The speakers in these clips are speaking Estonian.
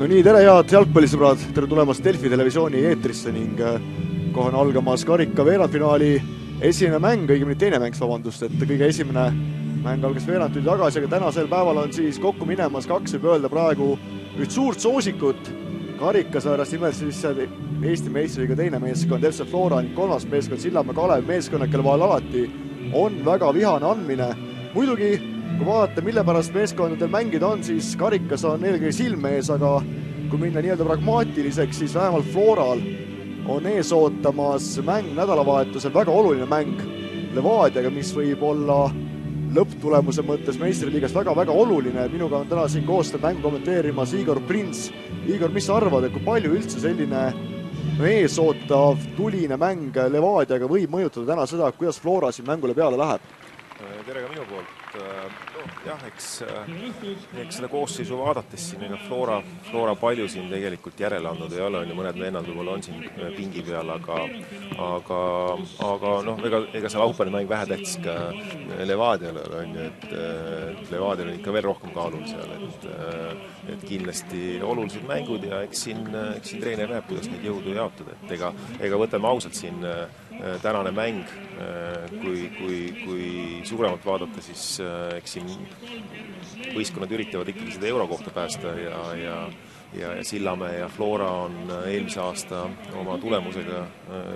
No nii, tere head jalgpallisõbrad, tere tulemast Delfi televisiooni eetrisse ning kohe on algamas karika veerandfinaali esimene mäng, õigemini teine mäng, vabandust, et kõige esimene mäng algas veerand tundi tagasi, aga tänasel päeval on siis kokku minemas kaks, võib öelda praegu nüüd suurt soosikut karikasarjas, nimelt siis Eesti meistriliiga teine meeskond FC Flora ning kolmas meeskond Sillamäe Kalev meeskonnad, kelle vahel alati on väga vihane andmine. Muidugi, kui vaadata, mille pärast meeskondadel mängida on, siis karikas on eelkõige silme ees, aga kui minna nii-öelda pragmaatiliseks, siis vähemalt Floral on ees ootamas mäng nädalavahetusel, väga oluline mäng Levadiaga, mis võib olla lõpptulemuse mõttes meistriliigas väga-väga oluline. Minuga on täna siin koos mängu kommenteerimas Igor Prints. Igor, mis sa arvad, et kui palju üldse selline ees ootav tuline mäng Levadiaga võib mõjutada täna seda, kuidas Flora siin mängule peale läheb? Tere ka minu poolt. Jah, eks seda koosseisu vaadates siin ega Flora palju siin tegelikult järele andnud ei ole, mõned vennad võib-olla on siin pingi peal, aga noh, ega see laupäevane mäng vähe tähtis ka Levadiale on ju, et Levadial on ikka veel rohkem kaalul seal, et kindlasti olulised mängud ja eks siin treener näeb, kuidas neid jõudu jaotada, et ega võtame ausalt siin tänane mäng, kui suuremalt vaadata, siis eks siin võistkonnad üritavad ikkagi seda euro kohta päästa ja Sillamäe ja Flora on eelmise aasta oma tulemusega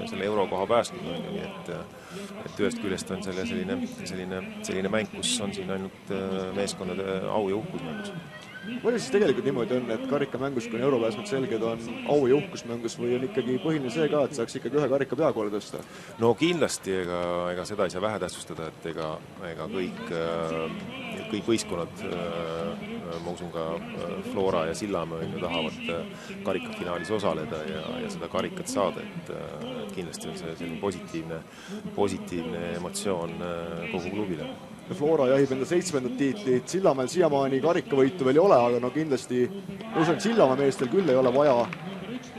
selle eurokoha päästnud, nii et ühest küljest on selline mäng, kus on siin ainult meeskonnade au ja uhkus mängus. Palju siis tegelikult niimoodi on, et karikamängus, kui on europääsmed selged, on au ja uhkusmängus või on ikkagi põhiline see ka, et saaks ikkagi ühe karika pea korda tõsta? No kindlasti, ega seda ei saa vähe tähtsustada, et ega kõik võistkonnad, ma usun ka Flora ja Sillamäe tahavad karikafinaalis osaleda ja seda karikat saada, et kindlasti on see selline positiivne emotsioon kogu klubile. Flora jahib enda 7. tiitlit, Sillamäel siiamaani karikavõitu veel ei ole, aga no kindlasti usun, Sillamäe meestel küll ei ole vaja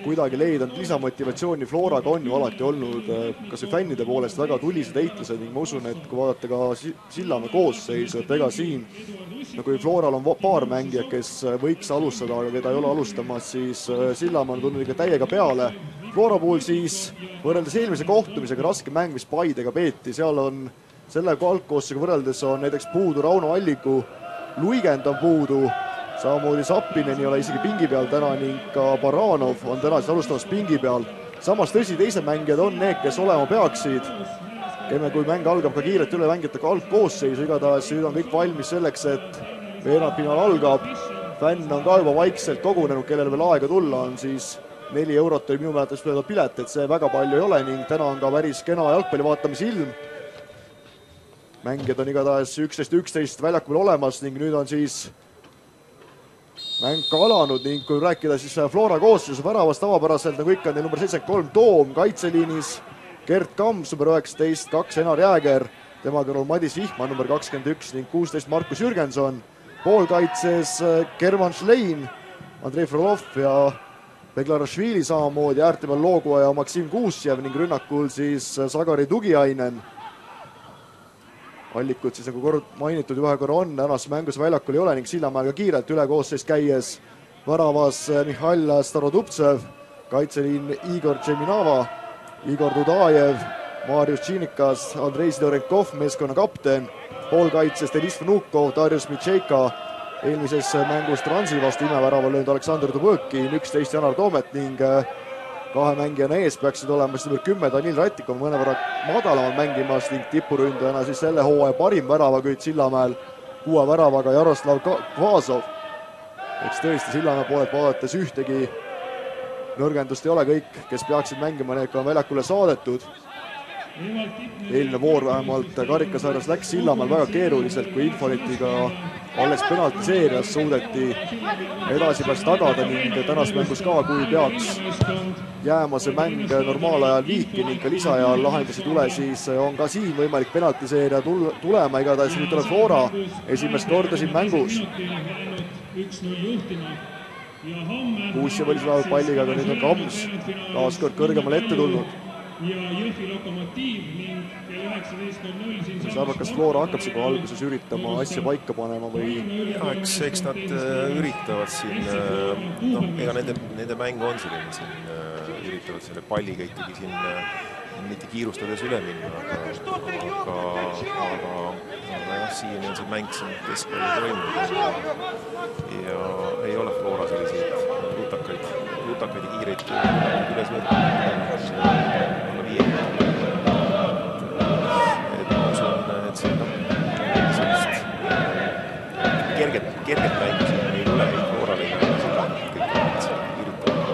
kuidagi leida lisamotivatsiooni. Floraga on ju alati olnud kas või fännide poolest väga tulised heitlused ning ma usun, et kui vaadata ka Sillamäe koosseisu, et ega siin, no kui Floral on paar mängijat, kes võiks alustada, aga keda ei ole alustamas, siis Sillamäe on tulnud ikka täiega peale. Flora puhul siis võrreldes eelmise kohtumisega raske mäng, mis Paidega peeti, seal on selle algkoosseisuga võrreldes on näiteks puudu Rauno Alliku, Luigend on puudu, samamoodi Sappinen ei ole isegi pingi peal täna ning ka Baranov on täna siis alustamas pingi peal. Samas tõsi, teised mängijad on need, kes olema peaksid. Kui mäng algab ka kiirelt üle mängijate algkoosseisu, igatahes nüüd on kõik valmis selleks, et veerandfinaal algab. Fänn on ka juba vaikselt kogunenud, kellel veel aega tulla on, siis 4 eurot oli minu mäletus pilet, et see väga palju ei ole ning täna on ka päris kena jalgpalli vaatamise ilm. Mängijad on igatahes 11-11 väljaku peal olemas ning nüüd on siis mäng ka alanud ning kui rääkida siis Flora koosseisu väravast tavapäraselt, nagu ikka on number 73 Toom kaitseliinis, Gert Kams number 19, 2 Enar Jääger, tema kõrval Madis Vihman number 21 ning 16 Markus Jürgenson, poolkaitses German Schlein, Andrei Frolov ja Beglarashvili samamoodi, äärte peal Loogua ja Maksim Kuusjev ning rünnakul siis Sagari Tugiainen. Allikud siis nagu kord mainitud ühe korra on, tänase mängus väljakul ei ole ning Sillamäel ka kiirelt üle koosseis käies väravas Mihhail Starodubtsev, kaitseliin Igor Tšeminava, Igor Dudajev, Marius Tšinikas, Andrei Sidorenkov, meeskonna kapten, poolkaitses Denis Vnukov, Darius Mitšeika, eelmises mängus Transi vastu imevärava löönud Aleksandr Dubõkin, 11 Janar Toomet ning kahe mängijana ees peaksid olema siis number 10 Danil Ratikov mõnevõrra madalamalt mängimas ning tipuründajana siis selle hooaja parim väravakütt Sillamäel 6 väravaga Jaroslav Kvasov. Eks tõesti Sillamäe poolelt vaadates ühtegi nõrgendust ei ole, kõik, kes peaksid mängima, need ka on väljakule saadetud. Eelmine voor vähemalt karikasarjas läks Sillamäel väga keeruliselt, kui Infolitiga alles penaltiseerias suudeti edasipääs tagada ning tänas mängus ka, kui peaks jääma see mäng normaalajal viiki ning ka lisaajal lahendusi tule, siis on ka siin võimalik penaltiseeria tulema, igatahes nüüd tuleb Flora esimest korda siin mängus. Kuusjev oli palliga, aga nüüd on Kams taaskord kõrgemale ette tulnud. ja Jõhvi Lokomotiiv ning kell 19.00 siin mis arvad, kas Flora hakkab siin alguses üritama asja paika panema või? Ja, eks nad üritavad siin, ega nende mäng on selline siin, üritavad selle palliga ikkagi siin mitte kiirustades üle minna, aga jah, siiani on see mäng siin keskpalli toimunud ja ei ole Flora selliseid rutakaid ja kiireid üles võtta. Olla 5. Et ma usun, et see sellist kerget mängu siin ei tule, ei Florale ei ole seda kõik üritavad.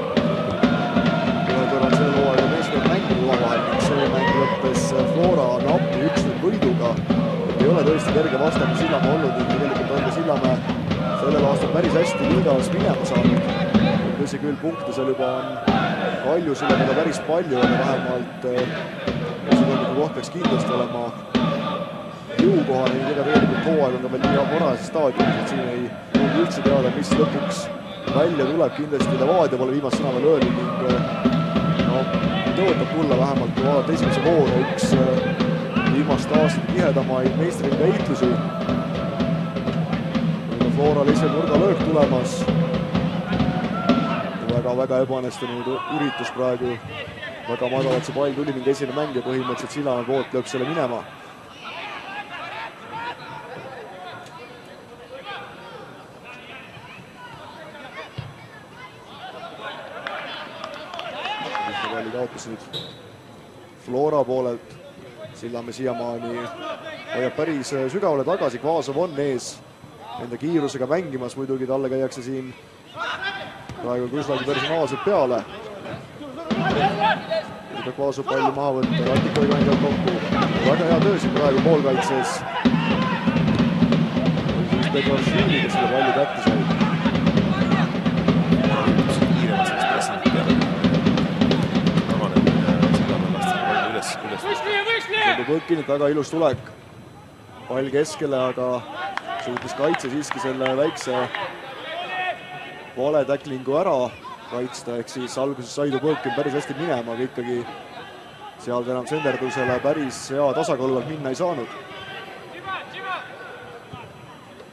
Ühe korral selle hooaega meeskond mänginud omavahel ning see mäng lõppes Flora napi 1-0 võiduga. Ei ole tõesti kerge vastane Sillamäe olnud ning tegelikult on ka Sillamäe sellel aastal päris hästi liigas minema saanud. Tõsi küll, punkte seal juba on palju, Sillamäe päris palju, aga vähemalt esikolmiku koht peaks kindlasti olema jõukohal ning ega tegelikult hooaeg on ka veel nii moraalises staadiumis, et siin ei olnud üldse teada, mis lõpuks välja tuleb. Kindlasti Levadia pole viimast sõna veel öelnud ning tõotab tulla vähemalt, kui vaadata esimese vooru, üks viimaste aastate tihedamaid meistriliiga heitlusi. Floral ise nurgalöök tulemas. Väga ebaõnnestunud üritus praegu. Väga madalalt see pall tuli ning esine mäng ja põhimõtteliselt Sillamäe poolt lööb selle minema. Palli kaotas nüüd Flora poolelt. Sillamäe siiamaani hoiab päris sügavale tagasi, Kvaasov on ees enda kiirusega mängimas, muidugi talle käiakse siin praegu Kõslagi personaalselt peale. Kvaasov palli maha võtta, Ratikovi kandidaat kokku. Väga hea töö siin praegu poolkaitses. Pekaršvili, kes selle palli kätte sai. Põkinilt väga ilus tulek. Pall keskele, aga suutis kaitse siiski selle väikse vale tacklingu ära kaitsta, ehk siis alguses Saidu Põkin päris hästi minema, aga ikkagi sealt enam senderdusele päris hea tasakaalu minna ei saanud.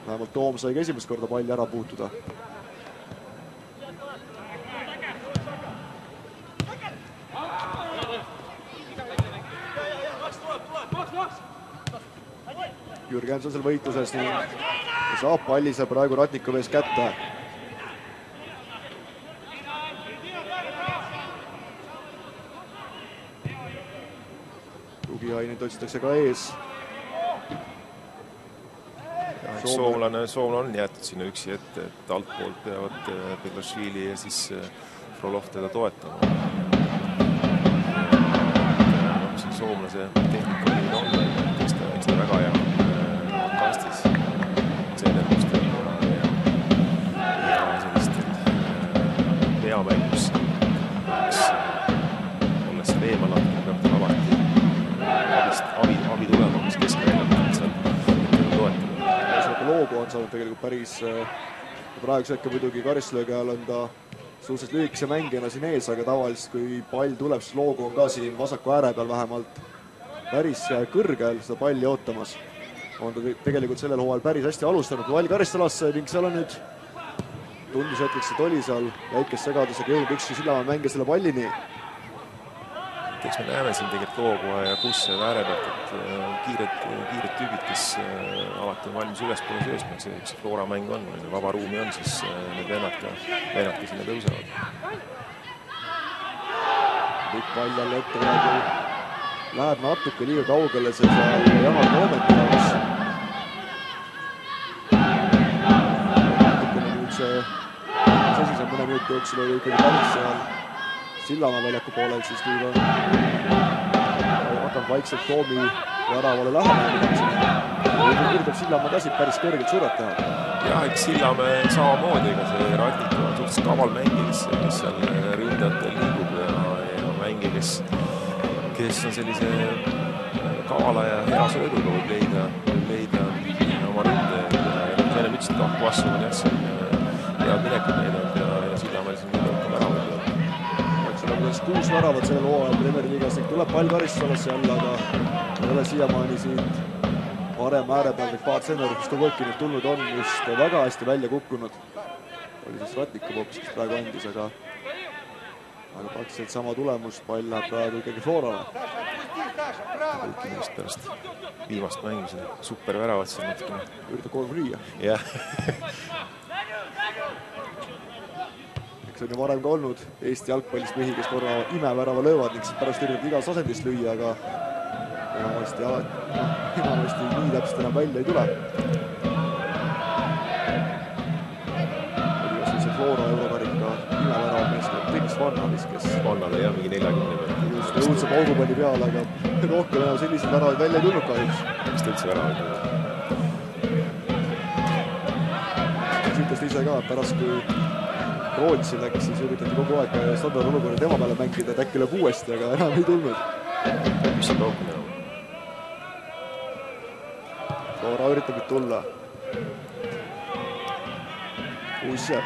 Vähemalt Toom sai ka esimest korda palli ära puutuda. Jürgenson seal võitluses ning saab palli seal praegu Ratnikovi ees kätte. Tugiaineid otsitakse ka ees. Soomlane on jäetud sinna üksi ette, et altpoolt peavad Pekaršvili ja siis Frolov teda toetama. See soomlase tehnika oli olla, eks ta väga hea kastis seenermustel ja sellistel veamängus, mis olles seal eemal peab ta alati abi tulema, mis keskväljalt seal toetada. Loogu on saanud tegelikult päris praeguse hetke muidugi karistlöögi ajal on ta suhteliselt lühikese mängijana siin ees, aga tavaliselt kui pall tuleb, siis Loogu on ka siin vasaku ääre peal vähemalt päris kõrgel seda palli ootamas. On ta tegelikult sellel hooajal päris hästi alustanud pall karistalasse ning seal on nüüd tundus hetkeks, et oli seal väikest segadusega jõudnud ükski Sillamäe mängija selle pallini. Eks me näeme siin tegelikult Loogoa ja Kusse ääre pealt, et kiired tüübid, kes alati on valmis ülespoole sööstma, see Flora mäng on, vaba ruumi on, siis need vennad ka sinna tõusevad. Pikk pall jälle ette praegu läheb natuke liiga kaugele see seal Janar Toometi jaoks. Natukene nüüd see sesise mõne minuti jooksul oli ikkagi päris seal Sillamäe väljaku poolel, siis nüüd on hakanud vaikselt Toomi väravale lähemale. Üritab Sillamäe käsid päris kõrgelt survet teha. Jah, eks Sillamäe samamoodi, ega see Ratnik on suhteliselt kaval mängija, kes seal ründajatel liigub ja mängija, kes on sellise kavala ja hea sööduga võib leida oma ründajaid ja meile ütlesid, et Ahvasu on jah siin head minekud näidanud ja Sillamäel siin rohkem ära võib. Seda 6 väravat sellel hooajal Premier Liigas ning tuleb pall Karistalasse jälle, aga ei ole siiamaani siit parem ääre peal Faat Senner, kes Tuvolkinilt tulnud on, just väga hästi välja kukkunud. Oli siis Ratniku boks, kes praegu andis, aga praktiliselt sama tulemus, pall läheb praegu ikkagi Florale. Tuvolkinist pärast viimast mängu seda super väravat seal natukene. Üritab kogu lüüa. Jah. Eks on ju varem ka olnud Eesti jalgpallist mehi, kes korra imevärava löövad ning siis pärast üritab igas asendist lüüa, aga enamasti nii täpselt enam välja ei tule. Oli ka see Flora eurokarika imevärava meeskond Tõnis Vannalis, kes Vannale jah, mingi 40 peal. just õudse paugupalli peale, aga rohkem enam sellised väravad välja ei tulnud kahjuks. Kas ta üldse väravad? Siis ütles ise ka, et pärast kui Rootsi läks, siis üritati kogu aeg standardolukorda tema peale mängida, et äkki lööb uuesti, aga enam ei tulnud. Mis on kaupne? Flora üritab nüüd tulla. Uusja.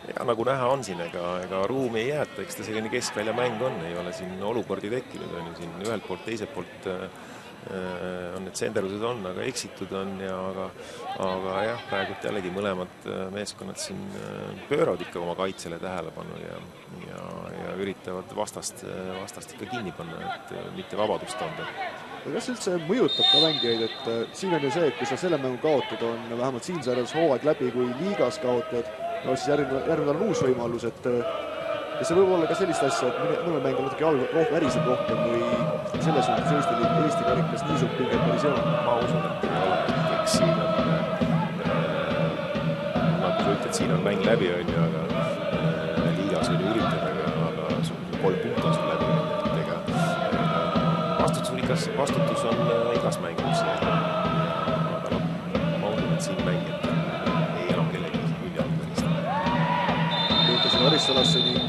Ja nagu näha on siin, ega ruumi ei jäeta, eks ta selline keskvälja mäng on, ei ole siin olukordi tekkinud, on ju siin ühelt poolt, teiselt poolt on need senderused on, aga eksitud on ja aga jah, praegult jällegi mõlemad meeskonnad siin pööravad ikka oma kaitsele tähelepanu ja üritavad vastast ikka kinni panna, et mitte vabadust anda. Kas üldse mõjutab ka mängijaid, et siin on ju see, et kui sa selle mängu kaotad, on vähemalt siin sarjas hooaeg läbi, kui liigas kaotad, no siis järgmine on uus võimalus, et see võib olla ka sellist asja, et mõnel mängul natuke jalg väriseb rohkem või selles suhtes Eesti karikas niisub pinget päris hea. Ma usun, et ei ole, eks siin on, nagu sa ütled, siin on mäng läbi, on ju, aga liigas on ju üritada, aga 3 punkti on sul läbi, et ega vastutus on igas mängus, aga ma usun, et siin mängijad ei enam kellegi külje all päris. Jõutasin Karistalasse ning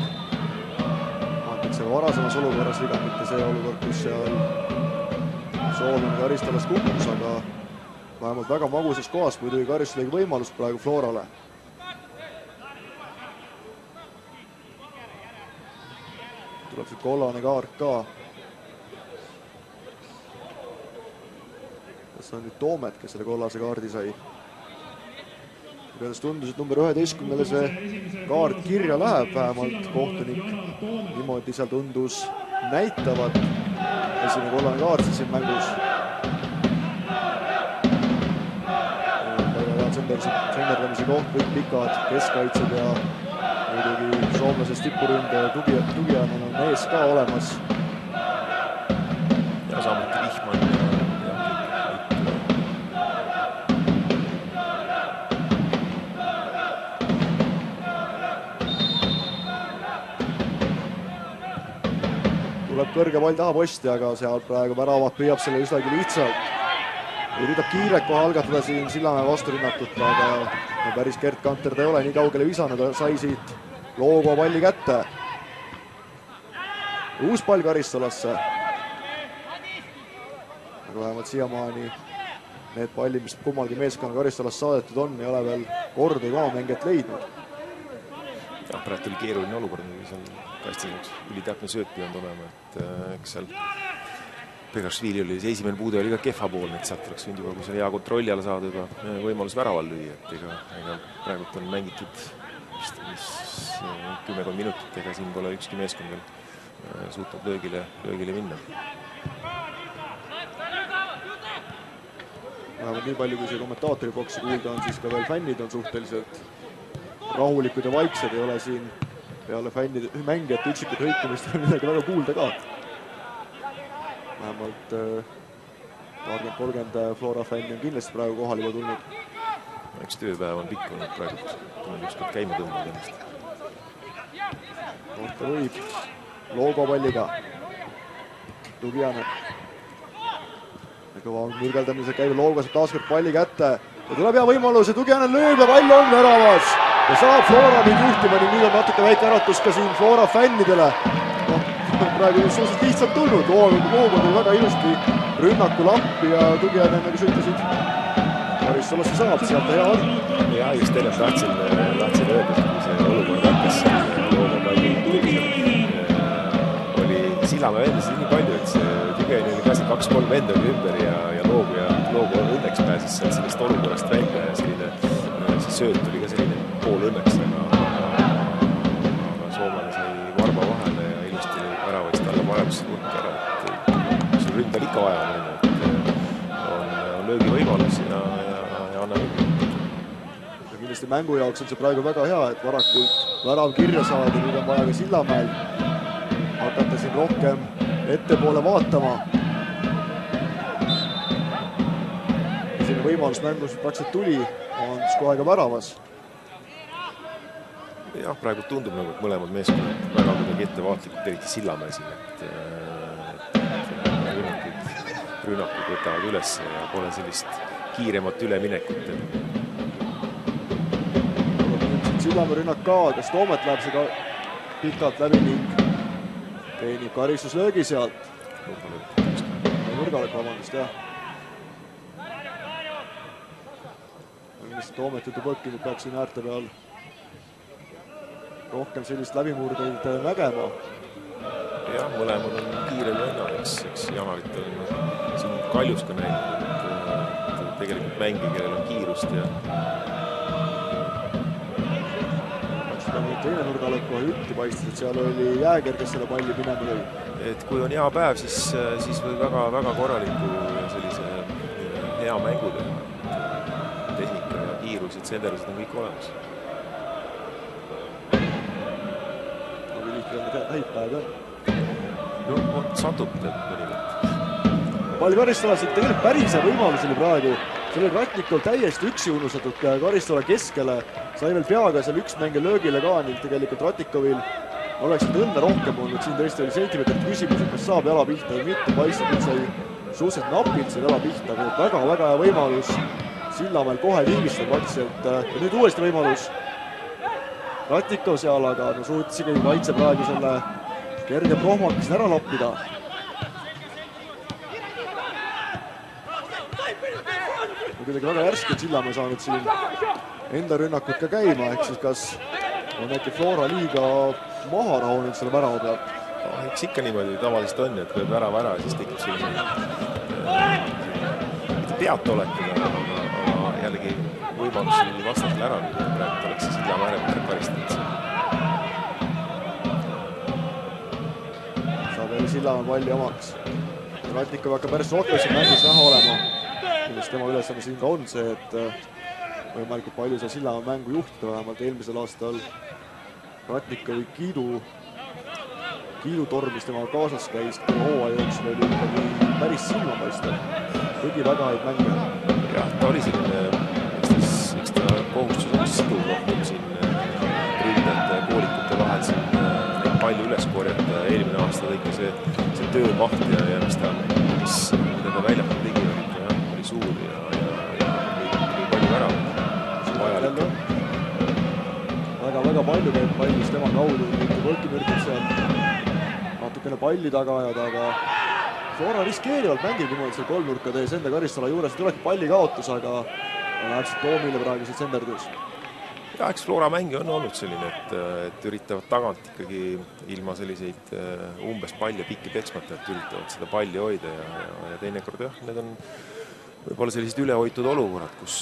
antakse varasemas olukorras viga, mitte see olukord, kus seal Soomlane Karistalas kukkus, aga vähemalt väga magusas kohas muidugi Karistalegi võimalus praegu Florale. Tuleb see kollane kaart ka. Kas on nüüd Toomet, kes selle kollase kaardi sai? Igatahes tundus, et number 11-le see kaart kirja läheb, vähemalt kohtunik niimoodi seal tundus näitavat. Esimene kollane kaart siis siin mängus. Väga head senderdamise koht, kõik pikad keskkaitsed ja muidugi soomlasest tippuründe Tugianen on ees ka olemas. Ja samuti Vihman tuleb kõrge pall taha posti, aga seal praegu väravat püüab selle üsnagi lihtsalt. Üritab kiirelt kohe algatada siin Sillamäe vasturinnakut, aga päris Gert Kanter ta ei ole nii kaugele visanud, sai siit Loogo palli kätte. Uus pall Karistalasse. Aga vähemalt siiamaani need pallid, mis kummalgi meeskonna Karistalast saadetud on, ei ole veel korda oma mängijat leidnud. Ja, praegu oli keeruline olukord, seal Kastiluks ülitäpne sööt pidanud olema, et eks seal Pegašvili oli see esimene puude oli ka kehvapoolne, et sealt oleks võinud juba, kui see hea kontrolli alla saada juba võimalus väraval lüüa, et ega praegult on mängitud 10 minutit, ega siin pole ükski meeskond veel suutnud löögile minna. Vähemalt nii palju, kui see kommentaatori boksi kuulda on, siis ka veel fännid on suhteliselt rahulikud ja vaiksed, ei ole siin peale fännide mängijate üksikut hõikumist midagi väga kuulda ka. Vähemalt 30 Flora fänni on kindlasti praegu kohal juba tulnud. Üks tööpäev on pikk olnud praegu, tuleb ükskord käima tõmbavad ennast. Noorta võib Loogo palliga. Tugianen. Kõva mürgeldamise käib Loogo saab taaskord palli kätte. Ja tuleb hea võimalus ja Tugianen lööb ja pall on väravas. Ja saab Flora nüüd juhtima ning nüüd on natuke väike äratus ka siin Flora fännidele. Praegu on suhteliselt lihtsalt tulnud. Loogo tuli väga ilusti rünnaku lappi ja Tugianen, nagu sa ütlesid, Karistalasse saab, sealt hea on. Ja just enne tahtsin öelda, kui see Sillamäe vendasid nii palju, et see Jügeni oli ka see 2-3 venda oli ümber ja loogu õnneks pääses sealt sellest olukorrast välja ja selline see sööt tuli ka selline pool õnneks, aga soomlane sai varba vahele ja ilusti ära võist alla paremasse nurka ära, et see ründal ikka vaja minna, et on löögivõimalus ja annab ikka. Kindlasti mängu jaoks on see praegu väga hea, et varakult värav kirja saada, nüüd on vaja ka Sillamäel hakata siin rohkem ettepoole vaatama. Selline võimalus mängus praktiliselt tuli, on kohe ka väravas. Jah, praegu tundub nagu, et mõlemad meeskonnad väga kuidagi ettevaatlikult, eriti Sillamäe siin, et rünnakud võtavad üles ja pole sellist kiiremat üleminekut. Sillamäe rünnak ka, kas Toomet läheb see ka pikalt läbi ning teenib karistuslöögi sealt. Nurgalõk, vabandust, jah. Toomet ütleb võtki, nüüd peaks siin äärte peal rohkem sellist läbimurdeid nägema. Jah, mõlemad on kiirel vennad, eks Janarit on siin Kaljus ka näinud, et tegelikult mängi, kellel on kiirust ja teine nurgalõk kohe ütti paistis, et seal oli Jääger, kes selle palli minema lõi. Et kui on hea päev, siis võib väga korraliku sellise hea mängu teha. Tehnika ja kiirus, et senderused on kõik olemas. Aga lihtne on häid päev, jah? No, satub mõnikord. Palli karistalas, et tegelikult päris hea võimalus oli praegu. See oli Ratnikul täiesti üksi unustatud karistala keskele. Sai veel peaga seal üks mänge löögile ka, ning tegelikult Ratnikovil oleks õnne rohkem olnud. Siin tõesti oli sentimeetrit küsimus, et kas saab jala pihta või mitte. Paistab, et sai suhteliselt napilt see jala pihta, aga väga hea võimalus. Sillamäel kohe viimistab praktiliselt. Ja nüüd uuesti võimalus. Ratnikov seal, aga suutis ikkagi kaitse praegu selle kerge prohmakis ära lappida. Kuidagi väga värske Sillamäe saanud siin enda rünnakut ka käima, ehk siis kas on äkki Flora liiga maha rahunud selle värava pealt? Eks ikka niimoodi tavaliselt on, et lööb värava ära ja siis tekib selline mitte pealt oletada, aga jällegi võimalus oli vastatel ära, praegu oleks see Sillamäe ääre karistanud. Saab jälle Sillamäe palli omaks. Ratnikov hakkab päris rohkem mängus näha olema. Millest tema ülesanne siin ka on see, et võimalikult palju sai Sillamäe mängu juhtida, vähemalt eelmisel aastal Ratnikovi kiidutorm, mis tema kaasas käis, hooaja jooksul oli ikkagi päris silmapaistev. Tegi väga häid mänge. Jah, ta oli selline, eks ta kohustus on siduv rohkem siin ründajate ja koolikute vahel siin palju üles korjata. Eelmine aasta lõike see töömaht ja mis ta väljapääl tegi, oli suur ja palju ära vajalik. Väga palju käib pallist tema kaudu, Võlki mürgib seal natukene palli taga ajada, aga Flora riskeerivalt mängib niimoodi seal kolmnurka tees enda karistala juures, tulebki palli kaotus, aga läheb siit Toomile praegu siit senderdus. Ja, eks Flora mängi on olnud selline, et üritavad tagant ikkagi ilma selliseid umbes palli pikki peksmata, et üritavad seda palli hoida ja teinekord jah, need on võib-olla sellised ülehoitud olukorrad, kus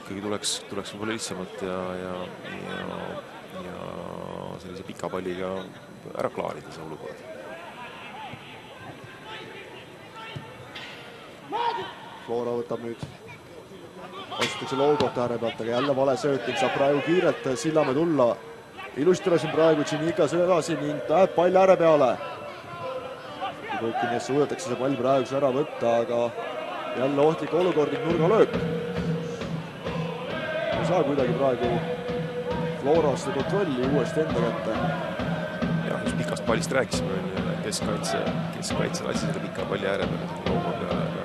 ikkagi tuleks võib-olla lihtsamalt ja sellise pika palliga ära klaarida see olukord. Flora võtab nüüd vastutakse loogot ääre pealt, aga jälle vale sööting, saab praegu kiirelt Sillamäe tulla. Ilusti tuleb siin praegu Tšinikas edasi ning läheb pall ääre peale. Võlkini eest suudetakse see pall praegu ära võtta, aga jälle ohtlik olukord ning nurgalöök. Ei saa kuidagi praegu Florast kontrolli uuesti enda kätte. Ja, just pikast pallist rääkisime, keskkaitse lasi selle pika palli ääre peale, looma peale, aga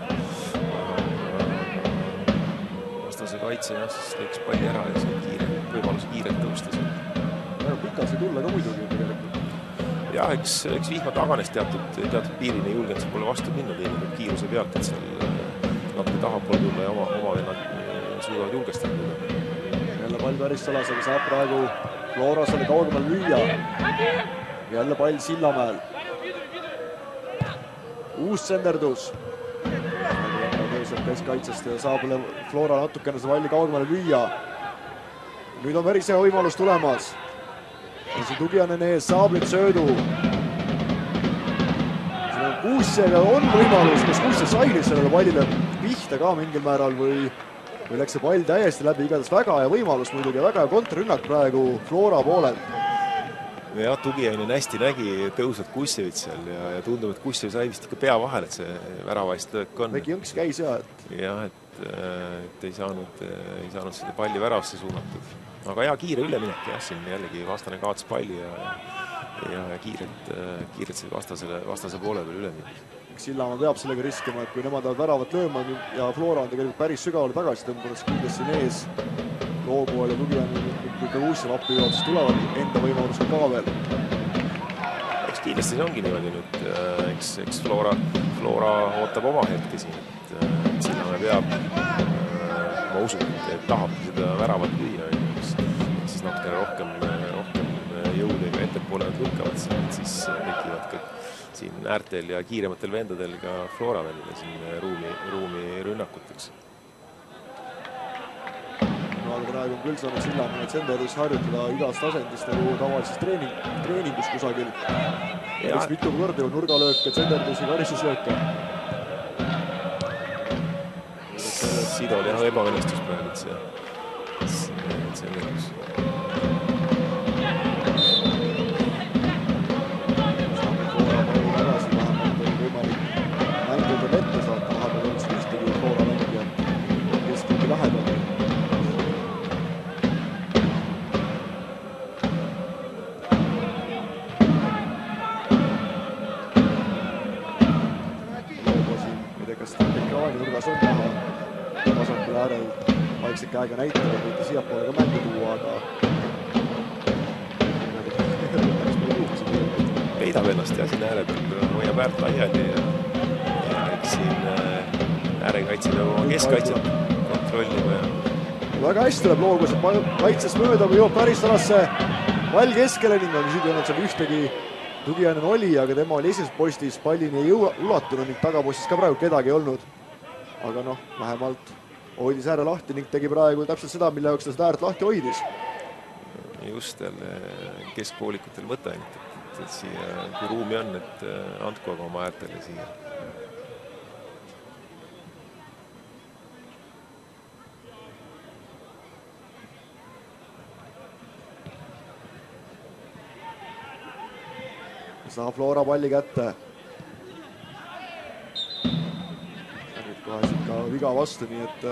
vastase kaitse ja siis lõiks palli ära ja see võimalus kiirelt tõusta siin. Pikalt see tulla ka muidugi tegelikult. Ja, eks vihma taganes teatud piirini julgenud see pole vastu minna teinud kiiruse pealt, et seal natuke tahapoole tulla ja oma vennad suudavad julgestada. Jälle pall Pärissalas, aga saab praegu Flora selle kaugemal lüüa. Jälle pall Sillamäel. uus senderdus. Tõuseb keskkaitsest ja saab Flora natukene see palli kaugemale lüüa. Nüüd on päris hea võimalus tulemas. See Tugianen ees, saab nüüd söödu. Siin on Kuusjega on võimalus, kas Kuusja sai nüüd sellele pallile pihta ka mingil määral või läks see pall täiesti läbi, igatahes väga hea võimalus muidugi, väga hea kontrarünnak praegu Flora poolel. Ja Tugiainen hästi nägi tõusvat Kussevit seal ja tundub, et Kussev sai vist ikka pea vahel, et see väravaist lõõk on. Vägi jõnks käis et ei saanud seda palli väravasse suunatud. Aga hea kiire üleminek, jah, siin jällegi vastane kaotas palli ja kiirelt see vastase poole peal üle minna. Sillamäe peab sellega riskima, et kui nemad tahavad väravat lööma ja Flora on tegelikult päris sügavale tagasi tõmbunud, kindlasti siin ees loobuval ja Tugianen, kui ka Kuussev appi jõuab, siis tulevad enda võimalused ka veel. Eks kindlasti see ongi niimoodi nüüd, eks Flora ootab oma hetke siin, et Sillamäe peab, ma usun, et tahab seda väravat lüüa, siis natuke rohkem jõudega ettepoole nad lükkavad, siis tekivad ka siin äärtel ja kiirematel vendadel ka Flora vendadel siin ruumi rünnakuteks. No aga praegu on küll saanud Sillamäe Senderdus harjutada igast asendist nagu tavalises treeningus kusagil. Eks mitu korda ju nurgalööke, Senderdusi karistuslööke. Sidol jah ebaõnnestus praegu, et see Senderdus. Käega näitab, et võite siiapoole ka mängu tuua, aga peidab ennast ja siin ääre peal hoiab äärt laiali ja eks siin äärekaitse peab oma keskkaitset kontrollima ja väga hästi tuleb Loogus, et kaitsest mööda või jõuab karistalasse pall keskele ning on siit jõudnud seal ühtegi Tugianen oli, aga tema oli esimeses postis, pallini ei ulatunud ning tagapostis ka praegu kedagi ei olnud. Aga noh, vähemalt hoidis ääre lahti ning tegi praegu täpselt seda, mille jaoks ta seda äärt lahti hoidis. Just jälle keskpoolikutel mõte ainult, et siia, kui ruumi on, et andku aga oma äärtele siia. Saab Flora palli kätte. Kohe siit ka viga vastu, nii et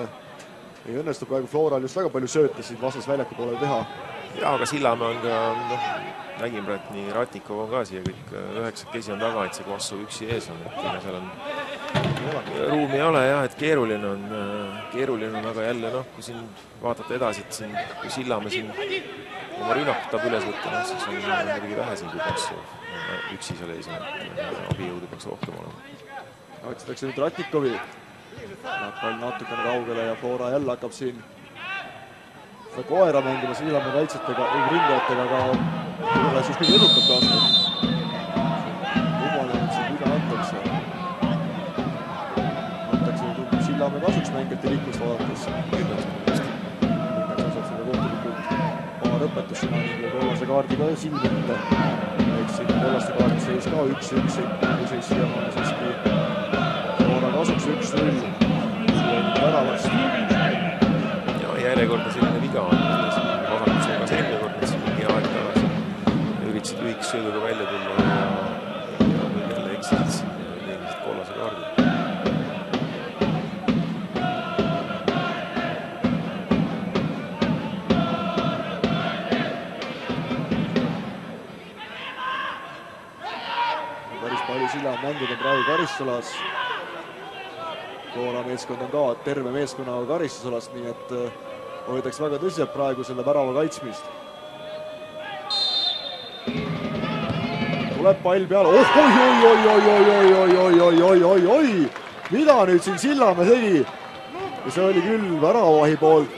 ei õnnestu praegu Floral just väga palju söötasid vastas väljaku poole teha. Ja, aga Sillamäe on ka, nägin praegu nii Ratnikov on ka siia kõik 9 kesi on taga, et see Kvassov üksi ees on, et seal on ruumi ei ole jah, et keeruline on, aga jälle kui siin vaatate edasi, et siin, kui Sillamäe siin oma rünnakut tahab üles võtta, siis on muidugi vähe siin, kui Kvassov üksi seal ees on, et abijõudu peaks rohkem olema. Otsitakse nüüd Ratnikovi. Läheb pall natukene kaugele ja Flora jälle hakkab siin seda koera mängima Sillamäe kaitsetega, ründajatega, aga alles just kõige edukalt aastal. Lumane nüüd siin viga antakse. Antakse tundub Sillamäe kasuks mängijate liiklust vaadates. Saab seda kohtulikult oma lõpetussõna ning kollase kaardiga silmite. Eks siin kollaste kaardid seis ka 1-1, kui seis siiamaani siiski Flora kasuks 1-0. Väravast. Ja järjekordne selline viga on vasakutsega selline kord, et siin mingi aeg tagasi üritasid lühikese sööduga välja tulla ja jälle eksisid siin leenisid kollase kaardi. Päris palju Sillamäe mängud on praegu karistusalas. Flora meeskond on ka terve meeskonnaga karistusalast, nii et hoidaks väga tõsiselt praegu selle värava kaitsmist. Tuleb pall peale. Oi! Mida nüüd siin Sillamäe tegi? Ja see oli küll väravavahi poolt.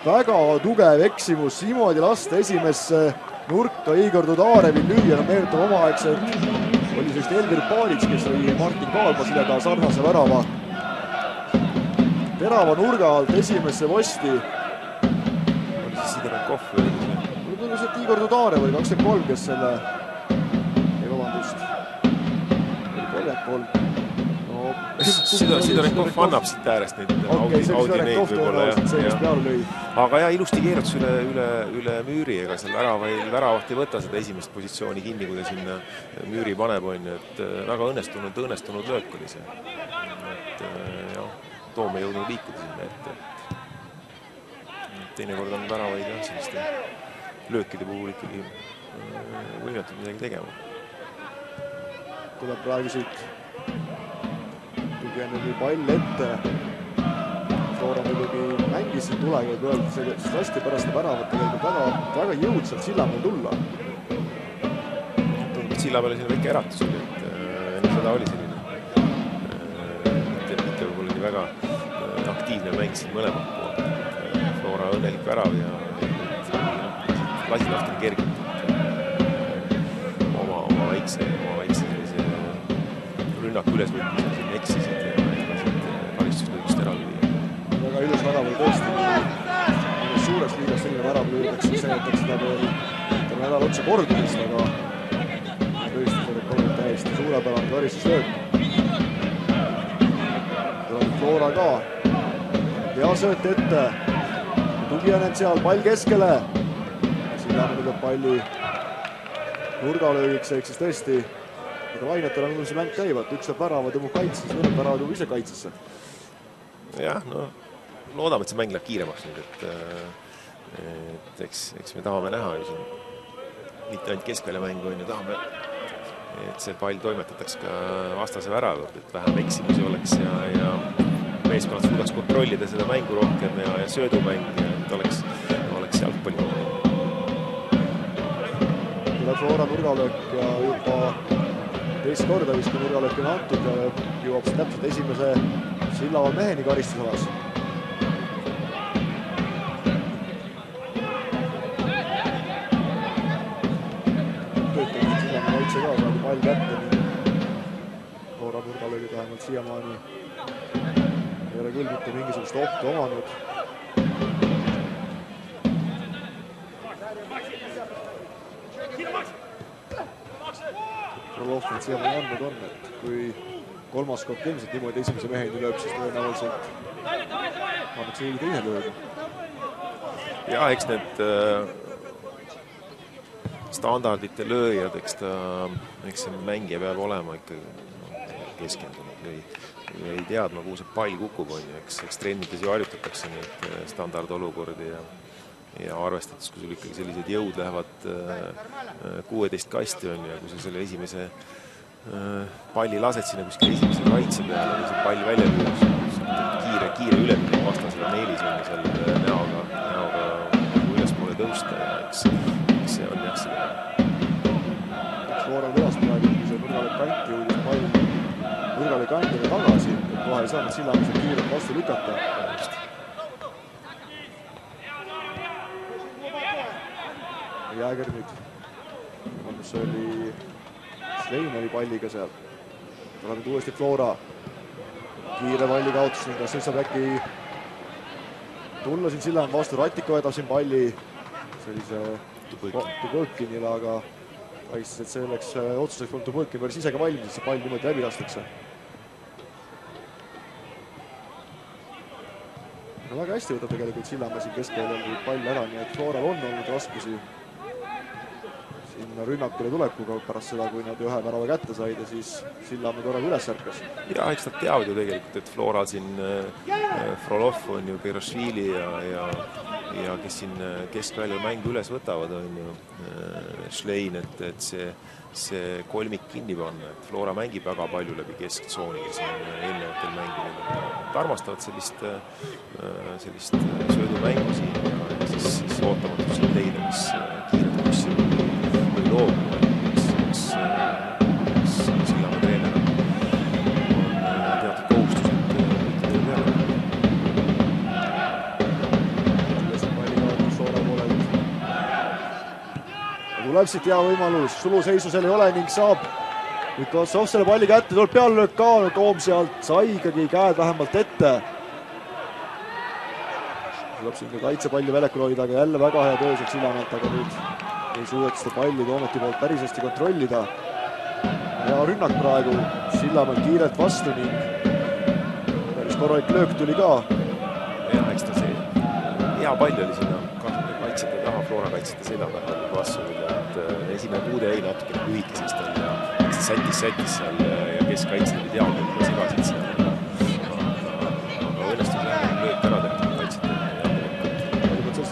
Väga tugev eksimus. Niimoodi lasta esimesse nurka Igor Dudarevil lüüa. Meenutab omaaegselt oli sellist Elvir Palits, kes oli Martin Kaalbasilega sarnase värava terava nurga alt esimesse posti. Oli see Siderenkov või? Mulle tundus, et Igor Dudarev oli 23, kes selle, ei vabandust, oli 33. No, Siderenkov annab siit äärest neid Audi neid võib-olla. Aga jah, ilusti keeratus üle müüri, ega seal väravaht ei võta seda esimest positsiooni kinni, kui ta sinna müüri paneb, on ju, et väga õnnestunud löök oli see. Et jah, Toom ei jõudnud liikuda sinna ette. Teinekord on väravaid jah, selliste löökide puhul ikkagi võimetud midagi tegema. Tuleb praegu siit Tugjeneli pall ette. Flora muidugi mängis siin tulega, kui öeldi, sellest hästi pärast ta väravat tegelikult väga jõudsalt Sillamäel tulla. Sillamäel siin väike äratus oli, et seda oli selline mitte võib-olla nii väga aktiivne mäng siin mõlemad poolt. Flora õnnelik värav ja lasi nahtini kergilt oma väikse sellise rünnaku ülesvõtmisel siin eksisid ja lasid karistustöödest ära lüüa. Väga ilus värav oli tõesti. Suures liigas selline värav lüüdakse, seetakse seda veel nädal otsa kordadest, aga tõesti oli täiesti suurepärane karistustööd. Tuleb Flora ka. Hea sööt ette. Tugjeneb seal, pall keskele. Sillamäe tuleb palli nurgalöögiks, ehk siis tõesti Lainetel on see mäng käivad, üks saab värava, tõmbub kaitsesse, võrd värava tõmbub ise kaitsesse. Jah, no loodame, et see mäng läheb kiiremaks nüüd, et eks me tahame näha ju siin mitte ainult keskvälja mängu, on ju tahame, et see pall toimetataks ka vastase värava, et vähem eksimusi oleks ja meeskonnad suudaks kontrollida seda mängu rohkem ja söödumäng, et oleks jalgpalli. Tuleb Flora nurgalöök ja juba teist korda vist nurgalöök on antud ja jõuab täpselt esimese Sillamäe meheni karistusalas. Töötavad Sillamäe kaitse ka, saadi pall kätte. Flora nurgalöögid vähemalt siiamaani ei ole küll mitte mingisugust ohtu omanud. Rolohvend siiamaani andnud on, et kui kolmas kord ilmselt niimoodi esimese meheni lööb, siis tõenäoliselt annaks õige teine lööda. Ja eks need standardite lööjad, eks see mängija peab olema ikkagi keskendunud või ei teadma, kuhu see pall kukub, on ju, eks trennides ju harjutatakse neid standardolukordi ja arvestades, kui sul ikkagi sellised jõud lähevad 16 kasti on ja kui sa selle esimese palli lased sinna kuskil esimese kaitse peale või see pall välja lüüa, kiire üleminek vastasele neelis on seal näoga ülespoole tõusta ja eks see on jah selle. Flora veas praegu, kui see nurgale kanti jõudis pall nurgale kantile tagasi, et kohe ei saanud Sillamäe kiirelt vastu lükata. Jääger nüüd, kus oli Slein oli palliga seal. Tuleb nüüd uuesti Flora. Kiire palli kaotus, kas nüüd saab äkki tulla siin Sillamäe vastu. Ratiko vedab siin palli sellise Tubõkinile, aga paistis, et selleks otsuseks polnud Tubõkin päris ise ka valmis, et see pall niimoodi läbi lastakse. Väga hästi võtab tegelikult Sillamäe siin keskväljal pall ära, nii et Floral on olnud raskusi sinna rünnakule tulekuga pärast seda, kui nad ühe värava kätte said ja siis Sillamäe korraga üles ärkas. Ja eks nad teavad ju tegelikult, et Floral siin Frolov on ju Berošvili ja kes siin keskväljal mängu üles võtavad, on ju Schlein, et see kolmik kinni panna, et Flora mängib väga palju läbi kesktsooni siin eelnevatel mängudel. Nad armastavad sellist söödumängu siin ja siis ootamatult siin leida, mis kiiret kussi või loobu, mis Sillamäe treener on teatud kohustused võtta peale. Tuleb siit hea võimalus, suluseisu seal ei ole ning saab nüüd Kossov selle palli kätte, tuleb peallöök ka, Toom sealt sai ikkagi käed vähemalt ette. Tuleb siin ka kaitsepalli väljakul hoida, aga jälle väga hea töö sealt Sillamäelt, aga nüüd ei suudeta seda palli Toometi poolt päris hästi kontrollida. Ja rünnak praegu Sillamäelt kiirelt vastu ning päris korralik löök tuli ka. Ja eks ta see hea pall oli sinna kaitsjate taha, Flora kaitsjate selja taha vastu, et esimene puude jäi natuke lühikesest tal ja sättis seal ja keskkaitsjad ei tea, kui segasid seal. Aga õnnestus löök ära tehtud kaitsjate.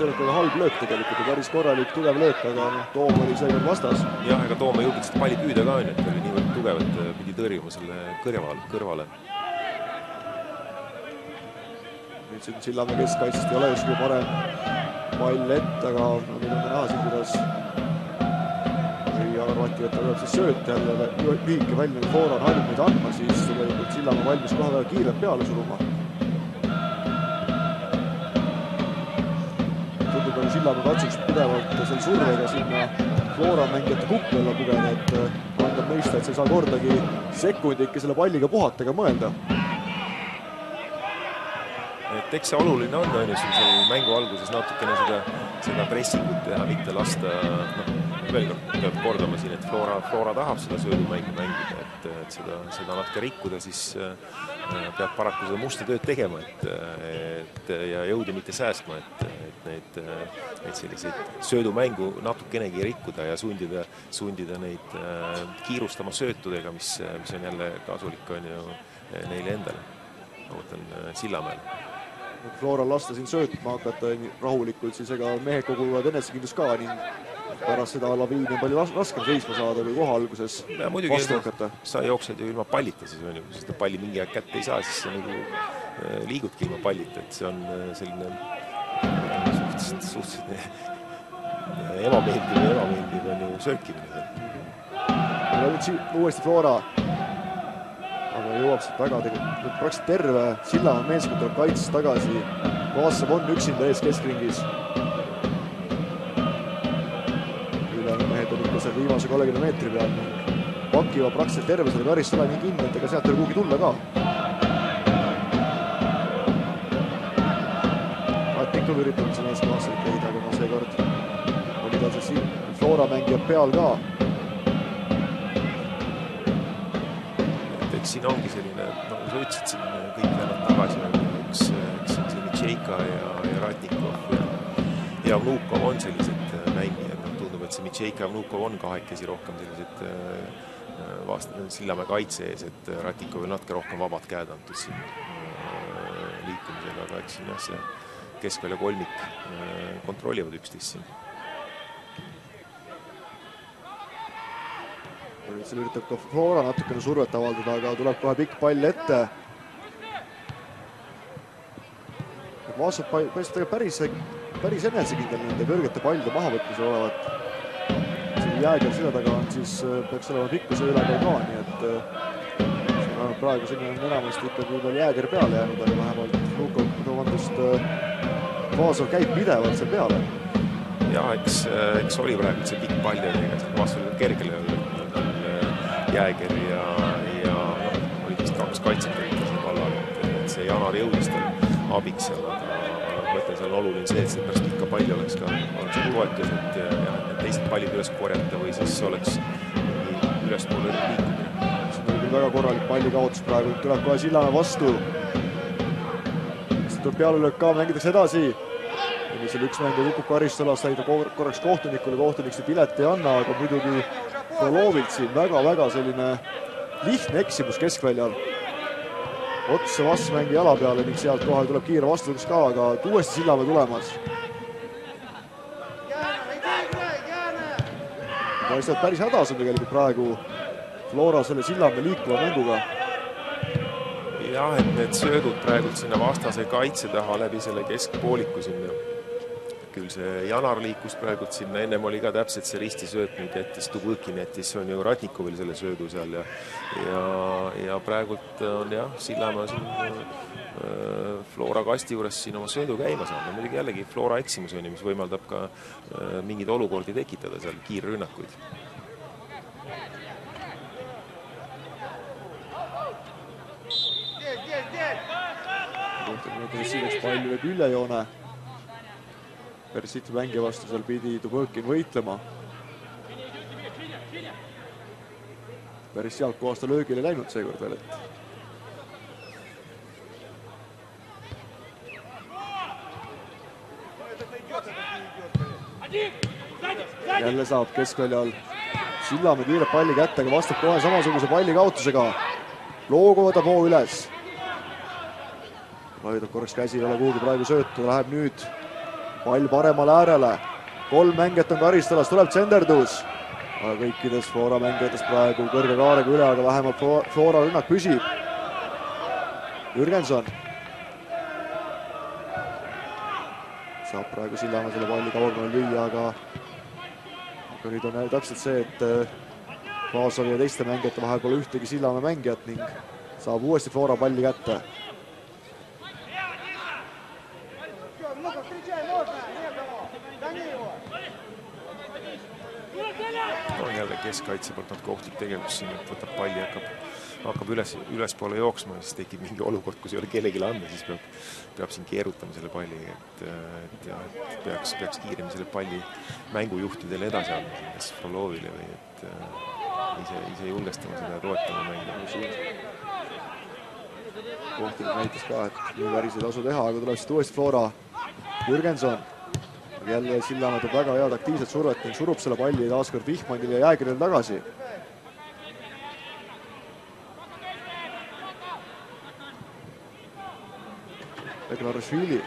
Sellest ei ole halb löök tegelikult ja päris korralik tugev löök, aga Toom oli seekord vastas. Jah, ega Toom ei jõudnud seda palli püüda ka, et oli niivõrd tugev, et pidi tõrjuma selle kõrvale. Nüüd siin Sillamäe keskkaitsest ei ole just parem pall ette, aga meil on näha siin, kuidas Arvati, et tuleb siis sööt jälle lühike välja, kui Flora on harjunud neid andma, siis tegelikult Sillamäe valmis kohe väga kiirelt peale suruma. Tundub, et Sillamäe katsuks pidevalt selle survega sinna Flora mängijate kukku alla pugeda, et anda mõista, et see ei saa kordagi sekundike selle palliga puhata ega mõelda. Et eks see oluline on seal mängu alguses natukene seda pressingut teha, mitte lasta, veel kord peab kordama siin, et Flora tahab seda söödumängu mängida, et seda natuke rikkuda, siis peab paraku seda musta tööd tegema ja jõuda mitte säästma, et neid selliseid söödumängu natukenegi rikkuda ja sundida neid kiirustama söötudega, mis on jälle kasulik on ju neile endale. Ma mõtlen Sillamäele. Flora lasta siin söötma hakata rahulikult, siis ega mehed koguvad enesekindlus ka ning pärast seda laviini on palju raskem seisma saada või koha alguses vastu hakata. Sa jooksed ju ilma pallita, siis on ju, kui seda palli mingi aeg kätte ei saa, siis sa nagu liigudki ilma pallita, et see on selline suhteliselt ebameeldiv on ju söökimine. Uuesti Flora, aga jõuab siit väga tegelikult praktiliselt terve Sillamäe meeskond tuleb kaitses tagasi. Koossev on üksinda ees keskringis. Mehed on ikka seal viimase 30 meetri peal. Pakiva praktiliselt terve selle karist ole nii kinni, et ega sealt ei kuhugi tulla ka. Ikka üritanud see mees kaasalt leida, aga seekord oli tal see Flora mängijad peal ka. Eks siin ongi selline, nagu sa ütlesid, siin kõik lähevad tagasi, üks see Mitšeika ja Ratnikov ja Vnukov on sellised mängijad. Tundub, et see Mitšeika ja Vnukov on kahekesi rohkem sellised Sillamäe kaitse ees, et Ratnikovil natuke rohkem vabad käed antud siin liikumisega, aga eks siin see keskvälja kolmik kontrollivad üksteist siin. Seal üritab ka Flora natukene survet avaldada, aga tuleb kohe pikk pall ette. Maasab päris enesekindel nende kõrgete pallide mahavõtmisel olevat. Siin Jääger selle taga on, siis peaks olema pikkuse ülekaal ka, nii et praegu siin on enamasti ikkagi veel Jääger peale jäänud, aga vähemalt Vaasov käib pidevalt seal peale. Ja, eks oli praegu see pikk pall ja Vaasov oli kergele Jääger ja oli vist kaks kaitsekat selle pallal, et see Janar jõudis tal abiks seal, aga mõtlen, seal on oluline see, et see pärast pikka palli oleks ka toetus, et need teised pallid üles korjata või siis oleks ülespoole liikumine. See on küll väga korralik palli kaotus praegu, tuleb kohe Sillamäe vastu. Siis tuleb peale löök ka, mängitakse edasi. Seal üks mängu kukub karistusala, sai ta korraks kohtunikule, kohtunik see pilet ei anna, aga muidugi Frolovilt siin väga selline lihtne eksimus keskväljal. Otse vastmängi jala peale ning sealt kohal tuleb kiire vastutus ka, aga uuesti Sillamäe tulemas. Paistavad päris hädas on tegelikult praegu Flora selle Sillamäe liikuva mänguga. Jah, et need söödud praegu sinna vastase kaitse taha läbi selle keskpooliku sinna. Küll see Janar liikus praegu sinna, ennem oli ka täpselt see ristisööt, nüüd jättis Tubõkin, jättis on ju Ratnikovil selle söödu seal ja praegult on jah, Sillamäe siin Flora kasti juures siin oma söödu käima saanud. Muidugi jällegi Flora eksimus on, mis võimaldab ka mingeid olukordi tekitada seal, kiirrünnakuid. siin läks pall üle küljejoone. Päris City mängija vastu seal pidi Dubõkin võitlema. Päris sealt kohast ta löögile läinud seekord veel, et jälle saab keskväljal Sillamäe kiireb palli kätte, aga vastab kohe samasuguse palli kaotusega. Loogu võtab hoo üles. Laiudab korraks käsi, ei ole kuhugi praegu söötu, läheb nüüd pall paremale äärele. 3 mängijat on karistalas, tuleb tsenderdus. Aga kõikidest Flora mängijatest praegu kõrge kaarega üle, aga vähemalt Flora rünnak püsib. Jürgenson saab praegu Sillamäe selle palli kaugemale lüüa, aga nüüd on täpselt see, et Vaasovi ja teiste mängijate vahel pole ühtegi Sillamäe mängijat ning saab uuesti Flora palli kätte. Jälle keskkaitse poolt natuke ohtlik tegevus siin, et võtab palli, hakkab ülespoole jooksma ja siis tekib mingi olukord, kus ei ole kellelegi anda, siis peab siin keerutama selle palli, et peaks kiiremini selle palli mängujuhtidele edasi andma, kas Frolovile või et ise julgestama seda ja toetama mängu. Kohtunud näitas ka, et nii päris ei tasu teha, aga tuleb siit uuesti Flora. Jürgenson. Aga jälle Sillamäe teeb väga head aktiivset survet ning surub selle palli taaskord Vihmanile ja Jäägrile tagasi. Eklarashvili.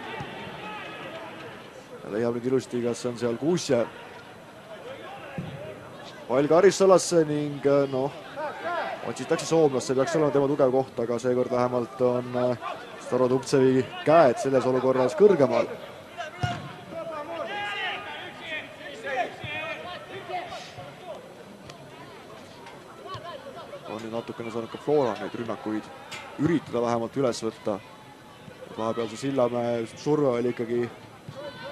Leiab nüüd ilusti, kas on seal Kuusjev. Pall karistalasse ning otsitakse soomlast, see peaks olema tema tugev koht, aga seekord vähemalt on Starodubtsevi käed selles olukorras kõrgemal. On nüüd natukene saanud ka Flora neid rünnakuid üritada vähemalt üles võtta. Vahepeal see Sillamäe surve oli ikkagi,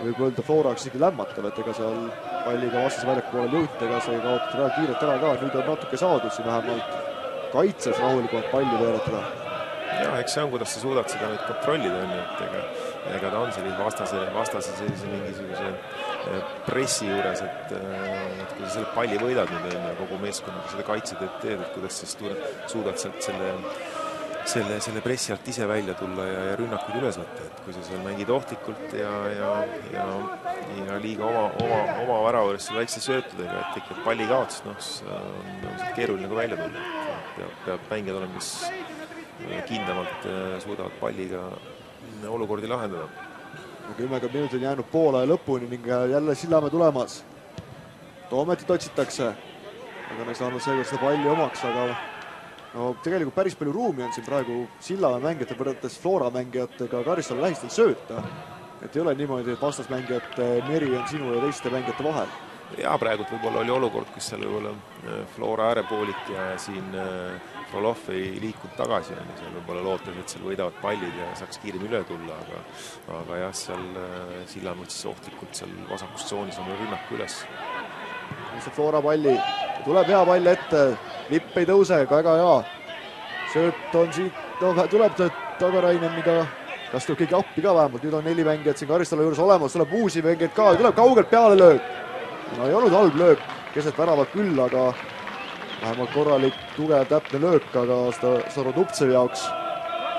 võib öelda Floraks ikkagi lämmatav, et ega seal palliga vastase väljaku poole jõuti, ega see kaotati väga kiirelt ära ka, nüüd on natuke saadud siin vähemalt kaitses rahulikult palli veeretada. Ja, eks see on, kuidas sa suudad seda nüüd kontrollida, et ega ta on sellise vastase sellise mingisuguse pressi juures, et kui sa selle palli võidad nüüd kogu meeskonnaga seda kaitsetööd teed, et kuidas siis suudad sealt selle pressi alt ise välja tulla ja rünnakud üles võtta, et kui sa seal mängid ohtlikult ja liiga oma värava juures selle väikse söötudega, et tekib palli kaotus, siis on keeruline ka välja tulla. Peab mängijad olema, kes kindlamalt suudavad palliga olukordi lahendada. 10 minutit on jäänud poole lõpuni ning jälle Sillamäe tulemas. Toometit otsitakse, aga on saanud seekord seda palli omaks, aga tegelikult päris palju ruumi on siin praegu Sillamäe mängijate võrrates Flora mängijatega Karistale lähistel sööta. Et ei ole niimoodi, et vastasmängijate meri on sinu ja teiste mängijate vahel. Ja praegult võib-olla oli olukord, kus seal võib-olla Flora äärepoolik ja siin Frolov ei liikunud tagasi. Seal võib-olla lootes, et seal võidavad pallid ja saaks kiirem üle tulla, aga jah, seal Sillamäe siis ohtlikult seal vasakus tsoonis on rünnaku üles. Flora palli, tuleb hea pall ette, lipp ei tõuse, väga hea. Sööt on siit, tuleb Tagaraineniga, kas tuleb keegi appi ka vähemalt, nüüd on 4 mängijat siin Karistala juures olemas, tuleb uusi mängijad ka, tuleb kaugelt peale löök. Ei olnud halb löök, keset väravat küll, aga vähemalt korralik, tugev, täpne löök, aga Starodubtsevi jaoks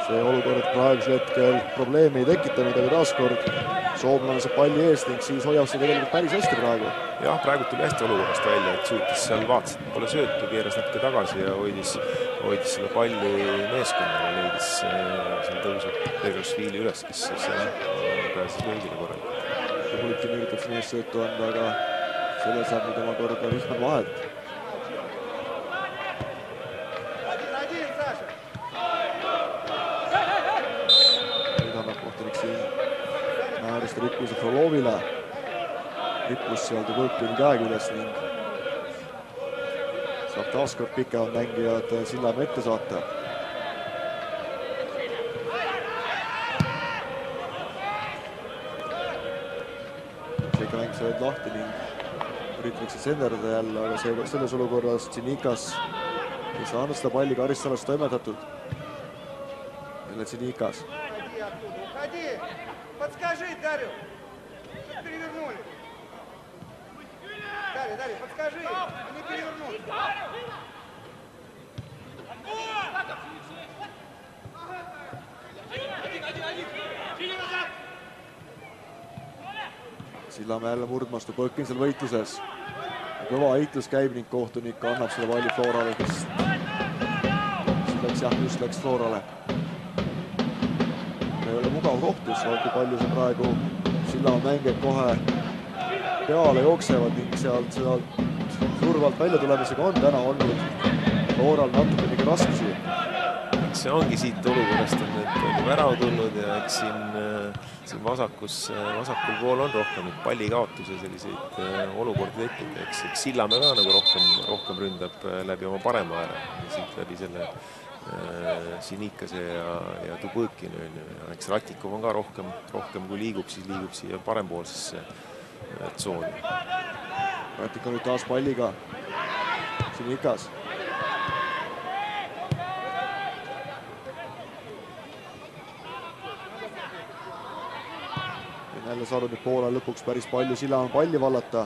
see olukord praegusel hetkel probleemi ei tekitanud, aga taaskord soomlane saab palli eest ning siis hoiab see tegelikult päris hästi praegu. Jah, praegu tuli hästi olukorrast välja, et suutis seal vaatas, et pole söötu, keeras natuke tagasi ja hoidis selle palli meeskonnale, leidis seal tõusub Eklarashvili üles, kes pääses löögile korralikult. Hulkin üritab siin ees söötu anda, aga selle saab nüüd oma korda Vihman vahelt. Rippuse Frolovile. Rippus seal Dubõkini käega üles ning saab taaskord pikemad mängijad Sillamäe ette saata. Seega mäng sai lahti ning üritatakse senderdada jälle, aga selles olukorras Tsinikas ei saanud seda palli Karistalast toimetatud. Jälle Tsinikas. Ходи, подскажи, Дарью. Что перевернули? Дарья, подскажи, они перевернули. Sillamäe jälle murdmastu Põkinsel võitluses. Kõva heitlus käib ning kohtunik annab selle palli Florale, kes läks Florale. Ei ole mugav kohtus, vaata palju see praegu Sillamäe mängijad kohe peale jooksevad ning sealt survalt välja tulemisega on täna olnud Floral natukenegi raskusi. See ongi siit olukorrast, et on värav tulnud ja eks siin vasakul pool on rohkem pallikaotuse selliseid olukordi tekkinud. Eks Sillamäe ka nagu rohkem ründab läbi oma parema ääre. Siit läbi selle Sinikase ja Tubõkini. Eks Ratikov on ka rohkem kui liigub, siis liigub siia parempoolsesse tsooni. Ratikov nüüd taas palliga. Sinikas. Jälle saanud nüüd poole lõpuks päris palju Sillamäe palli vallata.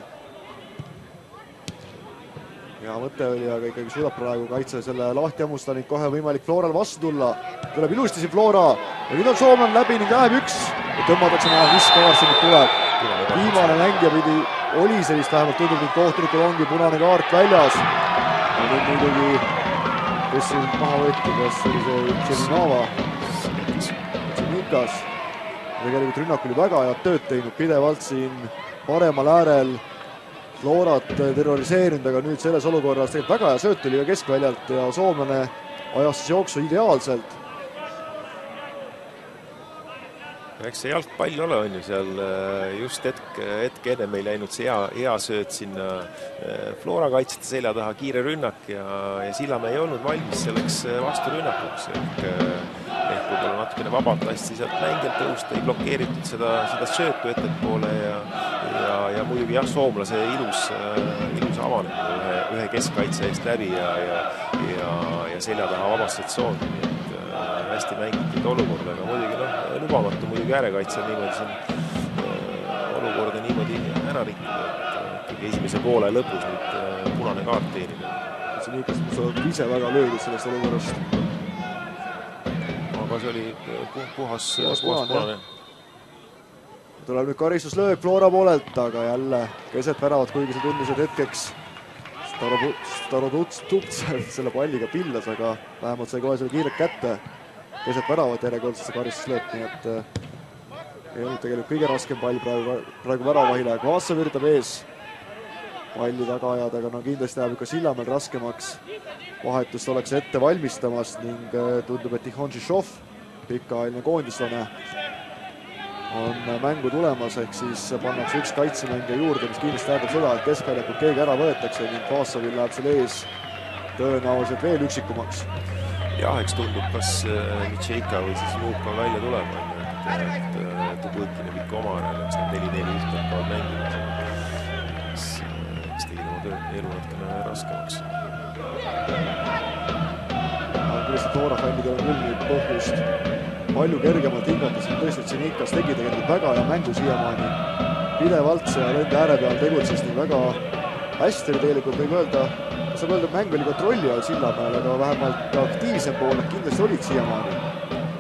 Hea mõte oli, aga ikkagi suudab praegu kaitse selle lahti hammusta ning kohe võimalik Floral vastu tulla. Tuleb ilusti siin Flora ja nüüd on Soomlan läbi ning läheb üks ja tõmmatakse maha, mis kaart see nüüd tuleb. Viimane mängija pidi oli sellist vähemalt tundub ning kohtunikul ongi punane kaart väljas. Ja nüüd muidugi, kes siin maha võeti, kas oli see Tšeminava, Tšenikas. Tegelikult rünnakul oli väga head tööd teinud, pidevalt siin paremal äärel Florat terroriseerinud, aga nüüd selles olukorras tegelikult väga hea sööt oli ka keskväljalt ja soomlane ajas siis jooksu ideaalselt. Eks see jalgpall ole on ju seal just hetke enne meil läinud see hea sööt sinna Flora kaitsete selja taha, kiire rünnak ja Sillamäe ei olnud valmis selleks vasturünnakuks. Ehk võib-olla natukene vabalt lasti sealt mängijalt tõusta, ei blokeeritud seda söötu ettepoole ja muidugi jah, soomlase ilus avanemine ühe keskkaitse eest läbi ja selja taha vabastad tsoon. Hästi mängitud olukord, aga muidugi lubamatu muidugi äärekaitsel niimoodi siin olukorda niimoodi ära rikkuda, et esimese poole lõpus nüüd punane kaart teenida. Sinikas on ise väga löödud sellest olukorrast. Aga see oli puhas punane. Tuleb nüüd karistuslööb Flora poolelt, aga jälle keset väravat, kuigi see tundus, et hetkeks Starodubtsev selle palliga pillas, aga vähemalt sai kohe selle kiirelt kätte. Keset väravat järjekordselt see karistuslööb, nii et ei olnud tegelikult kõige raskem pall praegu väravahile. Kvasov üritab ees palli taga ajada, aga kindlasti läheb ikka Sillamäel raskemaks. Vahetust oleks ette valmistamas ning tundub, et Tihon Žižov, pikaajaline koondislane, on mängu tulemas, ehk siis pannakse üks kaitsemängija juurde, mis kindlasti tähendab seda, et keskväljakul keegi ära võetakse ning Kvasovil läheb selle ees tõenäoliselt veel üksikumaks. Jah, eks tundub, kas Mitšeika või siis Luka välja tulema, et Tubõkini pikka oma ära, eks need 4-4 ühtelkavad mängida, kes tegid oma töö elu natkene raskemaks. Küllest Flora fännidel on küll nüüd põhjust palju kergemalt hingata, siin tõesti Tšenikas tegi tegelikult väga hea mängu siiamaani. Pidevalt seal enda ääre peal tegutses nii väga hästi oli tegelikult, võib öelda, saab öelda, mäng oli kontrolli all Sillamäel, aga vähemalt aktiivsem pool kindlasti olid siiamaani.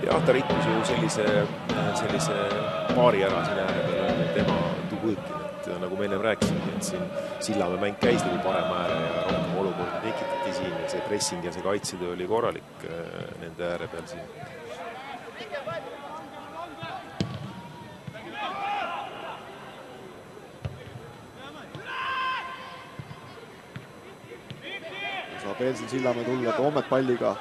Jah, ta rikkus ju sellise paari ära siin ääre peal, tema Tubõkin, et nagu me ennem rääkisime, et siin Sillamäe mäng käis läbi parema ääre ja rohkem olukorda tekitati siin ja see pressing ja see kaitsetöö oli korralik nende ääre peal siin. Saab veel siin Sillamäe tulla, Toomet palliga.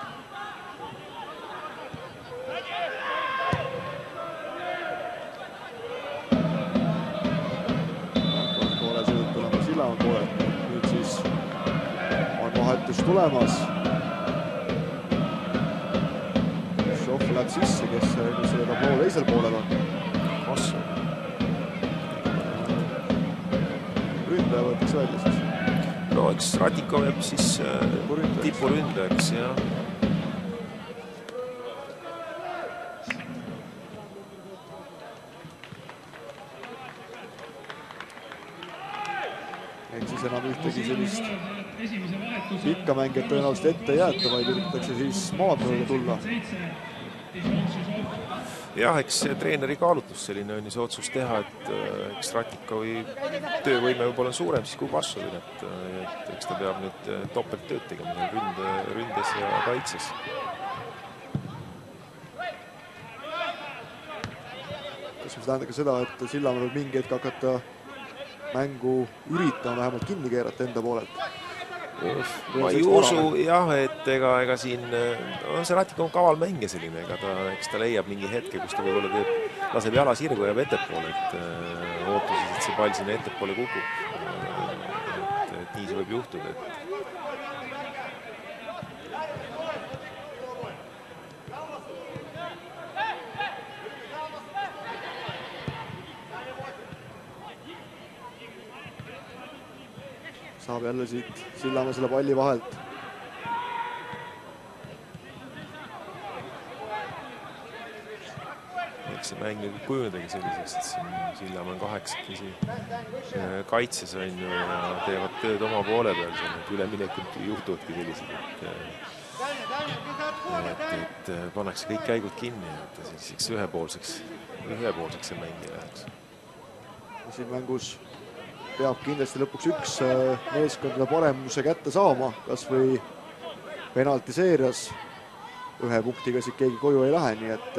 Poole sõidub tulema Sillamäe poole. Nüüd siis on vahetus tulemas. Šoff läheb sisse, kes selle tabloo teisel poolel on. Kasv. Ründaja võetakse välja siis. No eks Ratikov jääb siis tipuründajaks ja enam ühtegi sellist pikka mängijat tõenäoliselt ette ei jäeta, vaid üritatakse siis maad mööda tulla. Jah, eks treeneri kaalutlus selline on ju see otsus teha, et eks Ratikovi töövõime võib-olla on suurem siis kui Varsovil, et eks ta peab nüüd topelt tööd tegema ründes ja kaitses. Kas mis tähendab ka seda, et Sillamäe võib mingi hetk hakata mängu üritama vähemalt kinni keerata enda poolelt? Ma ei usu, jah, et ega siin on see Ratikov kaval mängija selline, eks ta leiab mingi hetke, kus ta võib-olla laseb jala sirgu ja jääb ettepoole, et ootuses, et see pall sinna ettepoole kukub. Et nii see võib juhtuda, et saab jälle siit Sillamäe selle palli vahelt. Eks see mäng nüüd kujunedagi selliseks, et siin Sillamäe on 8 kaitses on ju ja teevad tööd oma poole peal, et üleminekud juhtuvadki sellised, et pannakse kõik käigud kinni, et selliseks ühepoolseks see mäng ei läheks. Siin mängus peab kindlasti lõpuks üks meeskondade paremuse kätte saama, kas või penaltiseerias. Ühe punktiga siit keegi koju ei lähe, nii et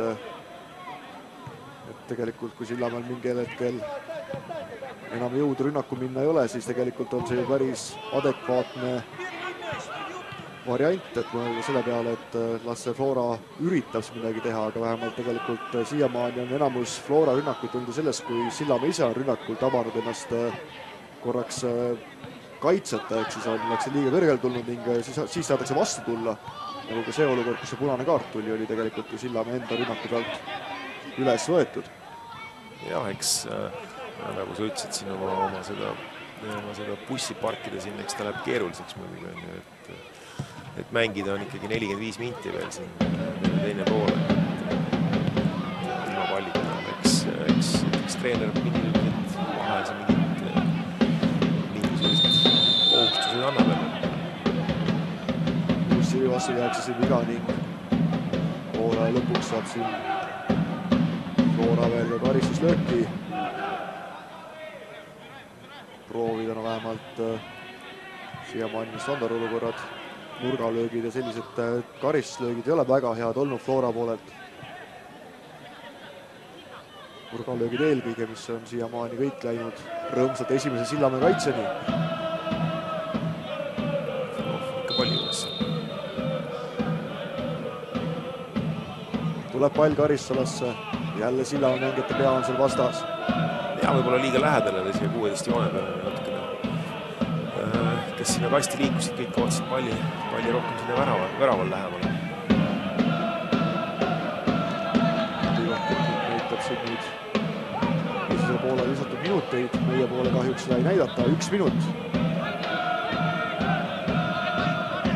tegelikult kui Sillamäel mingil hetkel enam jõudu rünnaku minna ei ole, siis tegelikult on see päris adekvaatne variant, et mõelda selle peale, et las see Flora üritab midagi teha, aga vähemalt tegelikult siiamaani on enamus Flora rünnakuid tulnud sellest, kui Sillamäe ise on rünnakul tabanud ennast korraks kaitseta, ehk siis ollakse liiga kõrgel tulnud ning siis saadakse vastu tulla. Nagu ka see olukord, kus see punane kaart tuli, oli tegelikult ju Sillamäe enda rünnaku pealt üles võetud. Jah, eks nagu sa ütlesid siin oma seda bussi parkida siin, eks ta läheb keeruliseks muidugi, et mängida on ikkagi 45 minti veel siin teine pool. Ilma pallita, eks treener vahel see mingisugused kohustused annab. Bussi vastu jääks siin viga ning poole lõpuks saab siin Flora veel ka karistuslööki. Proovida on vähemalt siiamaani standardolukorrad, nurgalöögid ja sellised karistuslöögid ei ole väga head olnud Flora poolelt. Nurgalöögid eelkõige, mis on siiamaani kõik läinud rõõmsalt esimese Sillamäe kaitseni. Ikka palju üles. Tuleb pall Karissalasse. Jälle Sillamäe mängijate pea on seal vastas. Ja võib-olla liiga lähedale siia 16 joone peale natukene. Kes sinna kasti liikusid, kõik ootsid palli rohkem sinna väraval lähemale. Näitab siin nüüd esimesele poole lisatud minuteid. Meie poole kahjuks seda ei näidata. 1 minut.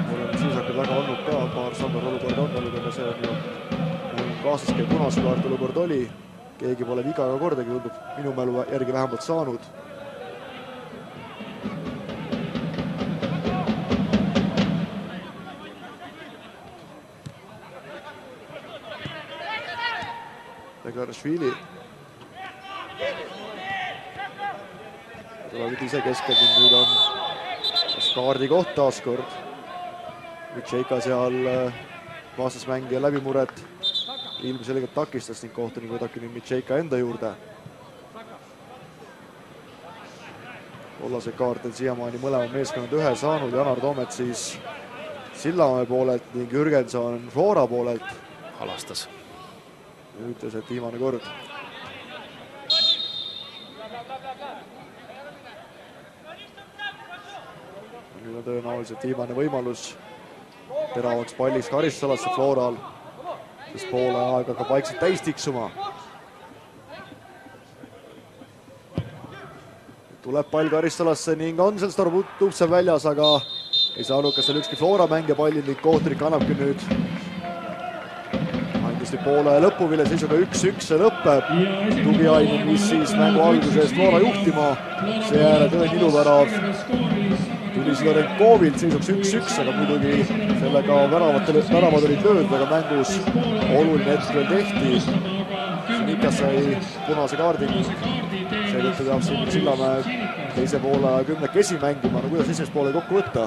Oleme siis hakkad väga olnud ka paar standard olukorda on olnud, aga see on ju kaaslaske punase kaart olukord oli. Keegi pole viga ka kordagi, tundub minu mälu järgi vähemalt saanud. Beglarashvili. Tuleb ise keskel, nüüd on kaardi koht taaskord. Mitšeika seal vastasmängija läbimuret ilmselgelt takistas ning kohtunik võtabki nüüd Mitšeika enda juurde. Kollase kaart on siiamaani mõlema meeskonnad ühe saanud, Janar Toomet siis Sillamäe poolelt ning Jürgenson Flora poolelt. Halastas. Ja ütles, et viimane kord. Nüüd on tõenäoliselt viimane võimalus teravaks pallis Karissalasse Floral, sest poole aega hakkab vaikselt täis tiksuma. Tuleb pall Karissalasse ning on seal Starobutsev väljas, aga ei saanud ka seal ükski Flora mängija palli ning kohtunik annabki nüüd andis nüüd poole lõpuvile, seisuga 1-1 see lõpeb. Tugiainen, mis siis mängu alguses Flora juhtima, seejärel Tõen Iluvärav tuli Sidorenkovilt seisuks 1-1, aga muidugi sellega väravad olid löödud, aga mängus oluline hetk veel tehti. Sinika sai punase kaardi, seetõttu peab siin Sillamäe teise poole 10-kesi mängima. No kuidas esimest poole kokku võtta?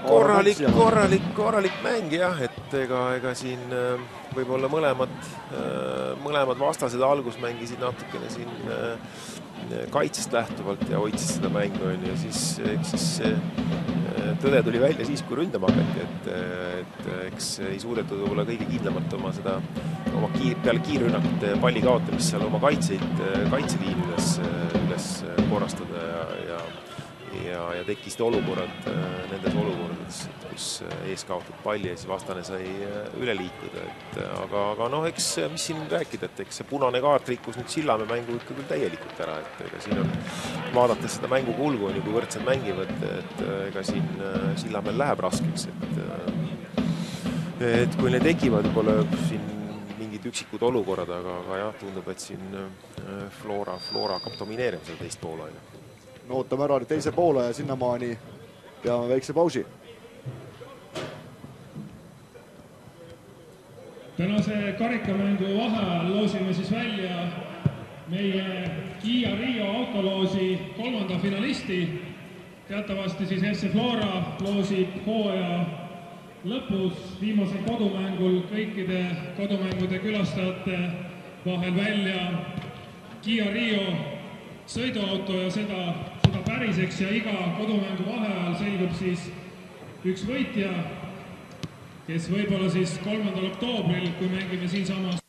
Korralik mäng jah, et ega siin võib-olla mõlemad vastased algus mängisid natukene siin kaitsest lähtuvalt ja hoidsid seda mängu ja siis tõde tuli välja siis, kui ründama hakati, et eks ei suudetud võib-olla kõige kindlamalt oma peale kiirrünnakute palli kaotamist seal oma kaitseliin üles korrastada ja tekkisid olukorrad nendes olukordades, kus ees kaotab palli ja siis vastane sai üle liikuda. Aga noh, eks mis siin rääkida, et eks see punane kaart rikkus nüüd Sillamäe mängu ikka küll täielikult ära, et ega siin on, vaadates seda mängu kulgu, kui võrdsed mängivad, et ega siin Sillamäel läheb raskeks, et kui need tekivad võib-olla siin mingid üksikud olukorrad, aga jah, tundub, et siin Flora hakkab domineerima seda teist poole. No ootame ära teise poole ja sinnamaani peame väikse pausi. Tänase karikamängu vaheajal loosime siis välja meie Kia Rio autoloosi 3. finalisti. Teatavasti siis FC Flora loosib hooaja lõpus viimasel kodumängul kõikide kodumängude külastajate vahel välja Kia Rio sõiduauto ja seda päriseks ja iga kodumängu vaheajal selgub siis üks võitja, kes võib-olla siis 3. oktoobril, kui mängime siinsamas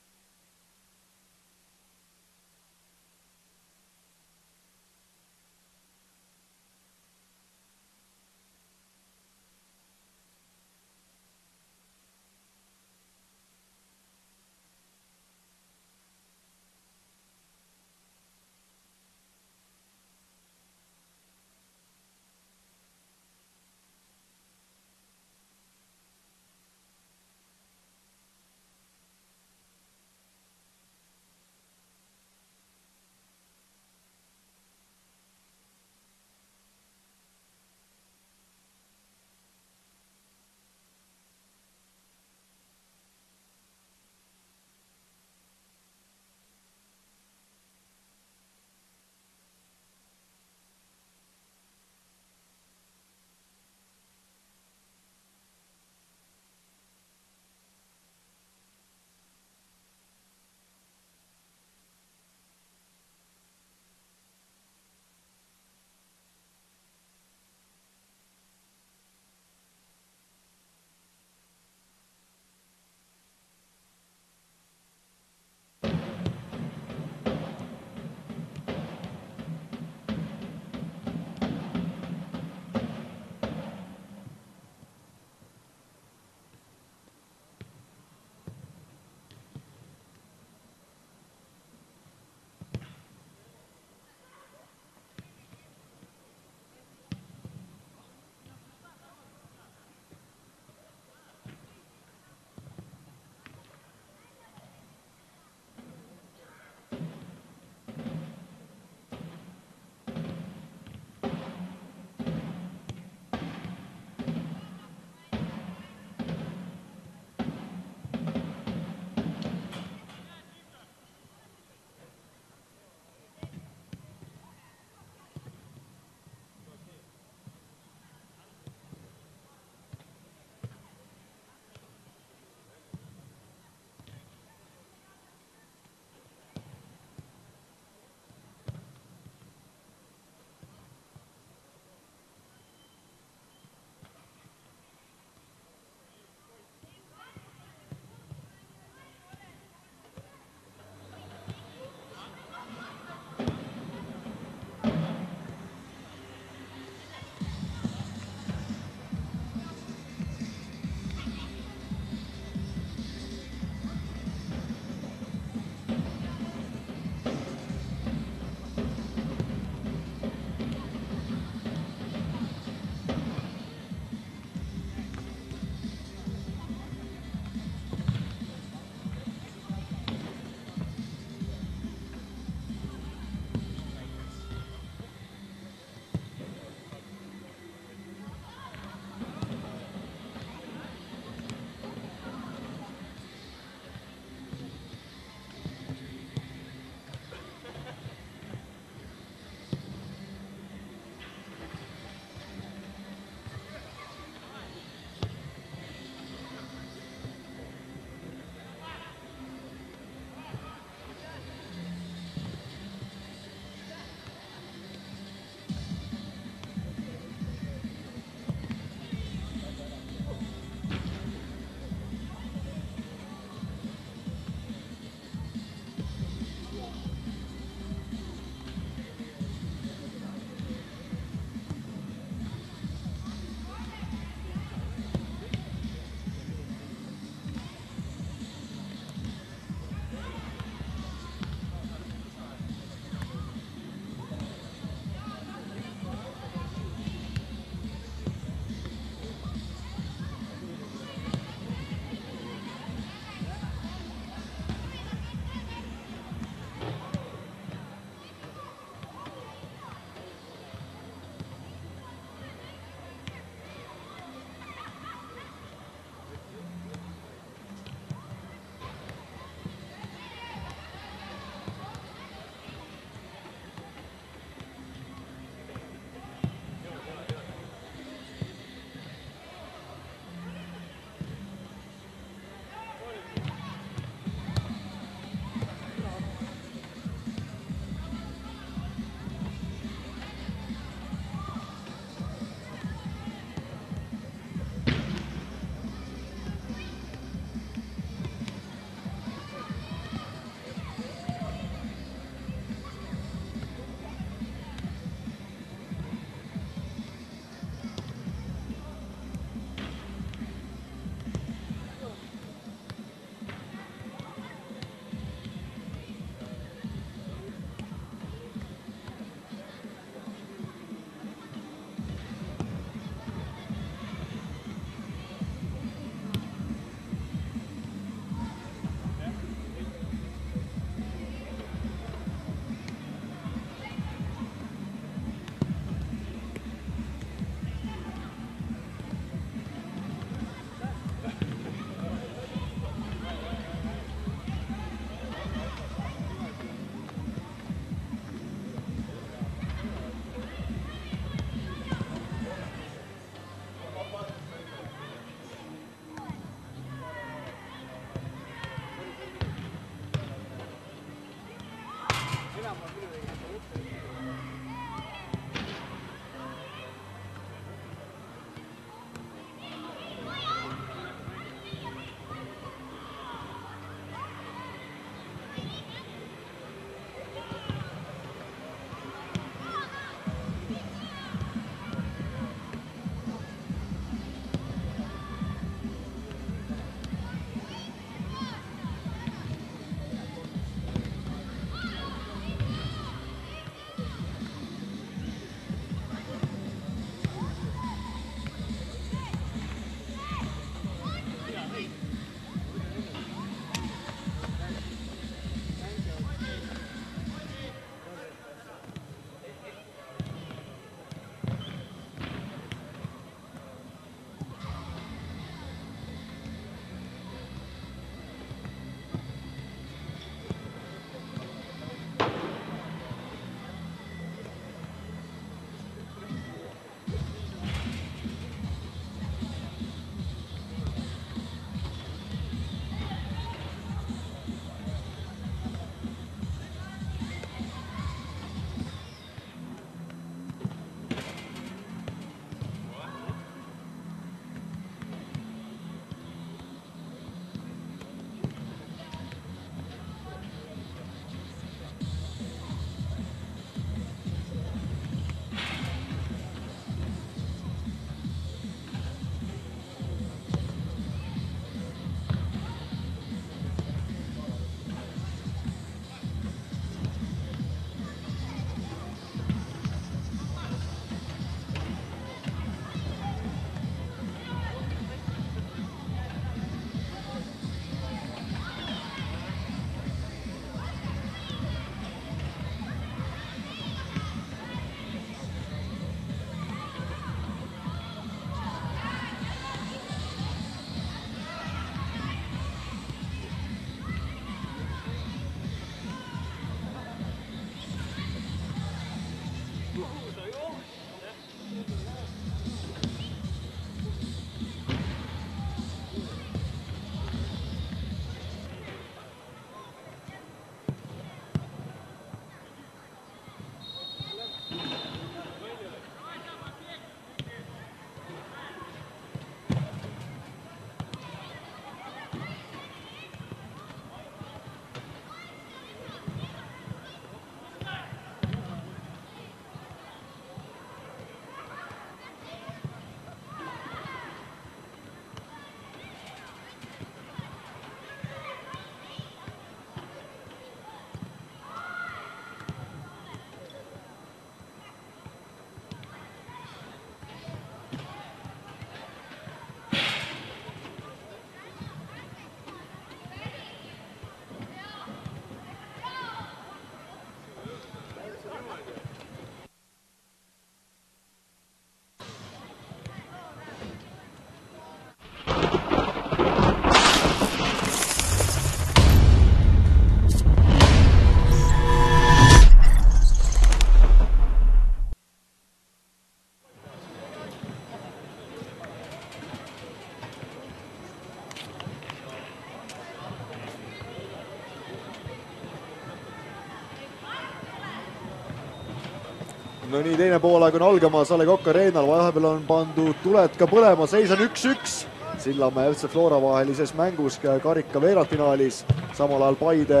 No nii, teine poolaeg on algamas A Le Coq Arenal, vahepeal on pandud tuled ka põlema, seis on 1-1 Sillamäe FC Flora vahelises mängus karika veerandfinaalis, samal ajal Paide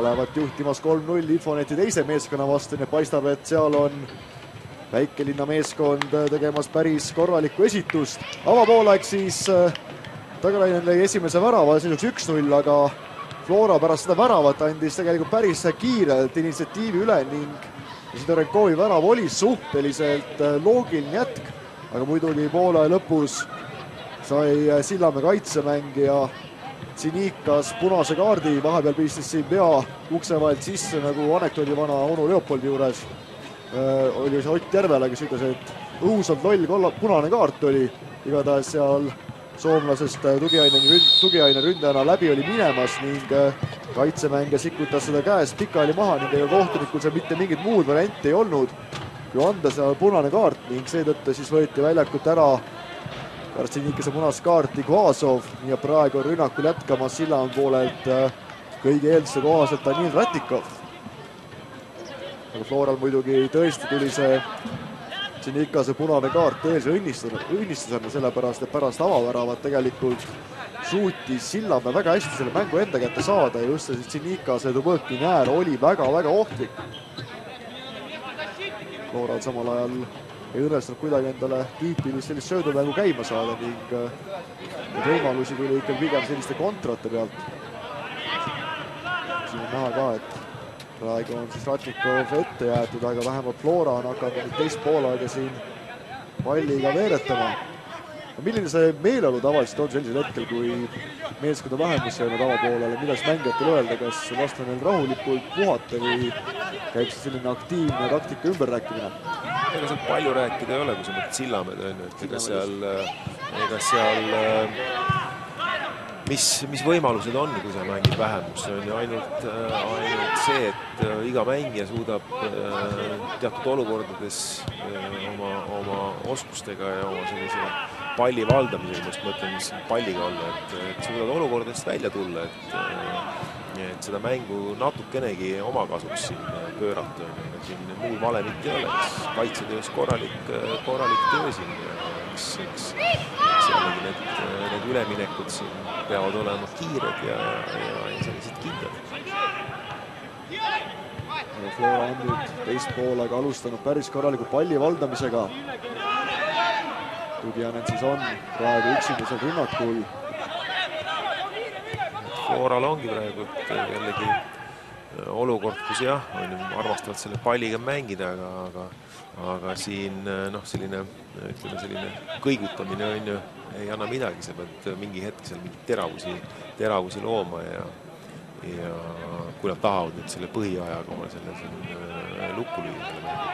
olevat juhtimas 3-0 Infoneti teise meeskonna vastu, nii paistab, et seal on väikelinna meeskond tegemas päris korralikku esitust. Avapoolaeg siis Tagarainen lõi esimese värava, see 1-0, aga Flora pärast seda väravat andis tegelikult päris kiirelt initsiatiivi üle ning Sidorenkovi värav oli suhteliselt loogiline jätk, aga muidugi poole lõpus sai Sillamäe kaitsemängija Tsinikas punase kaardi, vahepeal pistis siin pea ukse vahelt sisse, nagu anekdoodi vana onu Leopoldi juures oli see Ott Järvela, kes ütles, et õhusalt loll punane kaart oli, igatahes seal soomlasest tugiaine ründajana läbi oli minemas ning kaitsemängija sikutas seda käest pikali maha ning ega kohtunikul seal mitte mingit muud varianti ei olnud, kui anda seal punane kaart ning seetõttu siis võeti väljakult ära Kartsinikese punast kaarti Kvasov ja praegu on rünnakul jätkamas Sillamäe poolelt kõigi eelduste kohaselt Danil Ratikov. Aga Floral muidugi tõesti tuli see Tsinikase punane kaart tõelse õnnistusena, sellepärast et pärast avaväravat tegelikult suutis Sillamäe väga hästi selle mängu enda kätte saada ja just see Tsinikase Dubõkini äär oli väga-väga ohtlik. Floral samal ajal ei õnnestunud kuidagi endale tüüpilist sellist söödumängu käima saada ning võimalusi tuli ikka pigem selliste kontrate pealt. Siin on näha ka, et praegu on siis Ratnikov ette jäetud, aga vähemalt Flora on hakanud teist poolaega siin palliga veeretama. Milline see meeleolu tavaliselt on sellisel hetkel, kui meeskond on vähemusse jäänud avapoolele, mida siis mängijatel öelda, kas lasta neil rahulikult puhata või käib see selline aktiivne taktika ümberrääkimine? Ega seal palju rääkida ei ole, kui sa mõtled Sillamäed, et ega seal mis võimalused on, kui sa mängid vähemusse, on ju ainult see, et iga mängija suudab teatud olukordades oma oskustega ja oma sellise palli valdamisega, ma just mõtlen, mis palliga olla, et suudad olukordadest välja tulla, et seda mängu natukenegi oma kasuks siin pöörata. Siin muul valemit ei ole, kaitsetöös korralik töö siin ja eks jällegi need üleminekud siin peavad olema kiired ja sellised kindlad. Flora on nüüd teist poolega alustanud päris korralikult palli valdamisega. Tugianen siis on praegu üksindusel rünnakul. Floral ongi praegu jällegi olukord, kus jah, armastavad selle palliga mängida, aga siin selline kõigutamine on ju, ei anna midagi, sa pead mingi hetk seal mingi teravusi looma ja kui nad tahavad nüüd selle põhiajaga oma selle lukku lüüa selle mängu.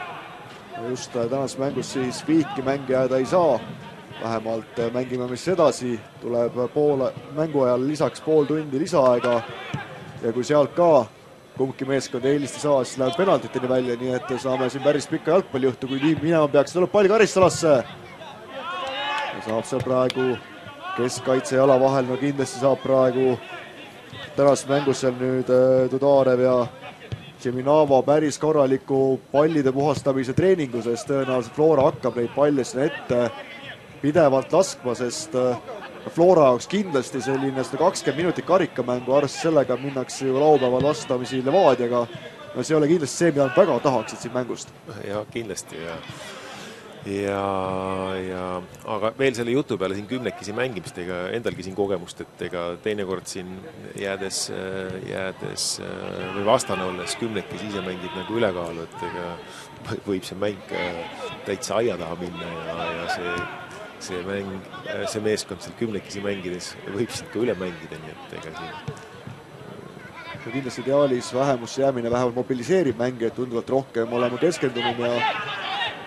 Just tänases mängus siis viiki mängi jääda ei saa, vähemalt mängime mis edasi, tuleb mängu ajal lisaks pool tundi lisaaega ja kui sealt ka kumbki meeskond eelist ei saa, siis läheb penaltiteni välja, nii et saame siin päris pikka jalgpallijuhtu, kui nii minema peaks, tuleb palli karistalasse. Ja saab seal praegu keskkaitse jala vahel, no kindlasti saab praegu tänases mängus seal nüüd Dudarev ja Tšeminava päris korraliku pallide puhastamise treeningu, sest tõenäoliselt Flora hakkab neid palle sinna ette pidevalt laskma, sest Flora jaoks kindlasti selline 120 minutit karikamängu, arvestades sellega minnakse ju laupäeval vastamisi Levadiaga. No see ei ole kindlasti see, mida nad väga tahaksid siin mängust. Ja kindlasti aga veel selle jutu peale siin kümnekesi mängimist, ega endalgi siin kogemust, et ega teinekord siin jäädes või vastane olles kümnekesi ise mängid nagu ülekaalu, et ega võib see mäng täitsa aia taha minna ja see meeskond seal kümnekesi mängides võib siin ka üle mängida, nii et ega siin kindlasti ideaalis vähemusse jäämine vähemalt mobiliseerib mänge, et tunduvalt rohkem olema keskendunud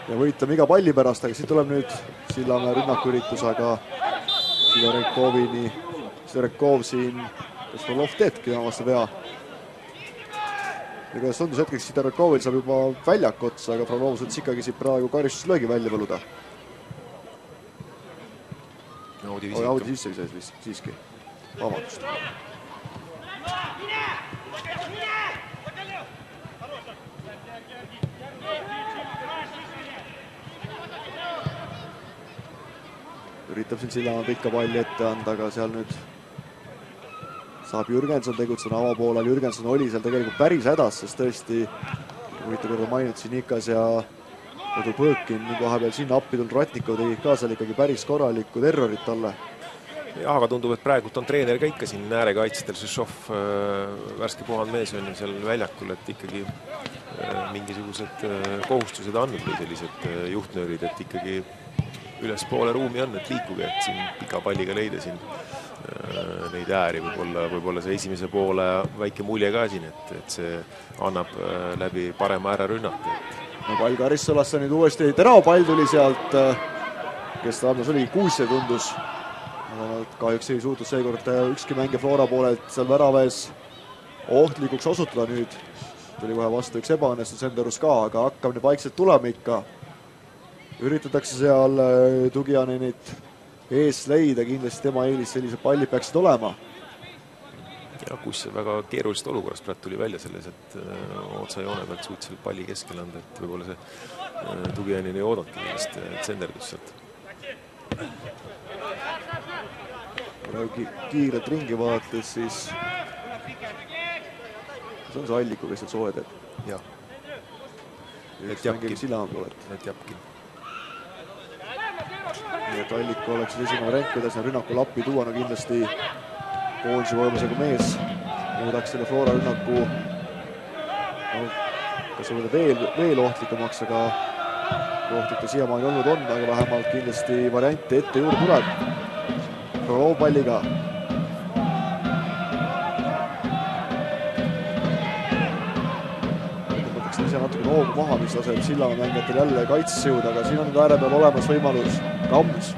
ja võitleme iga palli pärast, aga siit tuleb nüüd Sillamäe rünnakuüritus, aga Sidorenkov siin, kas Frolov teedki vastu pea. Ja kuidas tundus hetkeks Sidorenkovil saab juba väljak otsa, aga Frolov suutis ikkagi siit praegu karistuslöögi välja võluda. Audi sisse visas siiski. Vabandust. üritab siin Sillamäe pikka palli ette anda, aga seal nüüd saab Jürgenson tegutseda avapoolel. Jürgenson oli seal tegelikult päris hädas, sest tõesti huvitav korda mainiti siin Nikas ja Kodu Põõkin ning vahepeal sinna appi tulnud Ratnikov tegid ka seal ikkagi päris korralikku terrorit talle. Jah, aga tundub, et praegult on treener ka ikka siin äärekaitsetel, Šešov, värske puhanud mees on ju seal väljakul, et ikkagi mingisugused kohustused andnud või sellised juhtnöörid, et ikkagi ülespoole ruumi on, et liikuge, et siin pika palliga leida siin neid ääri, võib-olla see esimese poole väike mulje ka siin, et see annab läbi parema ära rünnata. No pall Karissolasse nüüd uuesti, terav pall tuli sealt, kes ta annas, oli Kuusja tundus. Kahjuks ei suutnud seekord ükski mängija Flora poolelt seal väraves ohtlikuks osutada nüüd. Tuli kohe vastu üks ebaõnnestus Senderus ka, aga hakkab nüüd vaikselt tulema ikka. Üritatakse seal Tugianenit ees leida, kindlasti tema eelis sellised pallid peaksid olema. Ja kus väga keerulisest olukorrast praegu tuli välja selles, et otsa joone pealt suutis selle palli keskel anda, et võib-olla see Tugianen ei oodanudki millest Senderdus sealt. Kiirelt ringi vaadates, siis see on see Alliku, kes seal soe teeb. Jah. Et mängib Sillamäe poolet. Et jääbki. Nii et Alliku oleks esimene variant, kuidas rünnaku lappi tuua, no kindlasti koondise võimusega mees muudaks selle Flora rünnaku kas veel ohtlikumaks, aga ohtlik ta siiamaani olnud on, aga vähemalt kindlasti variante ette juurde tuleb. Frolov palliga. Võtaks ise natuke hoogu maha, mis laseb Sillamäe mängijatel jälle kaitsesse jõuda, aga siin on ääre peal olemas võimalus Kams.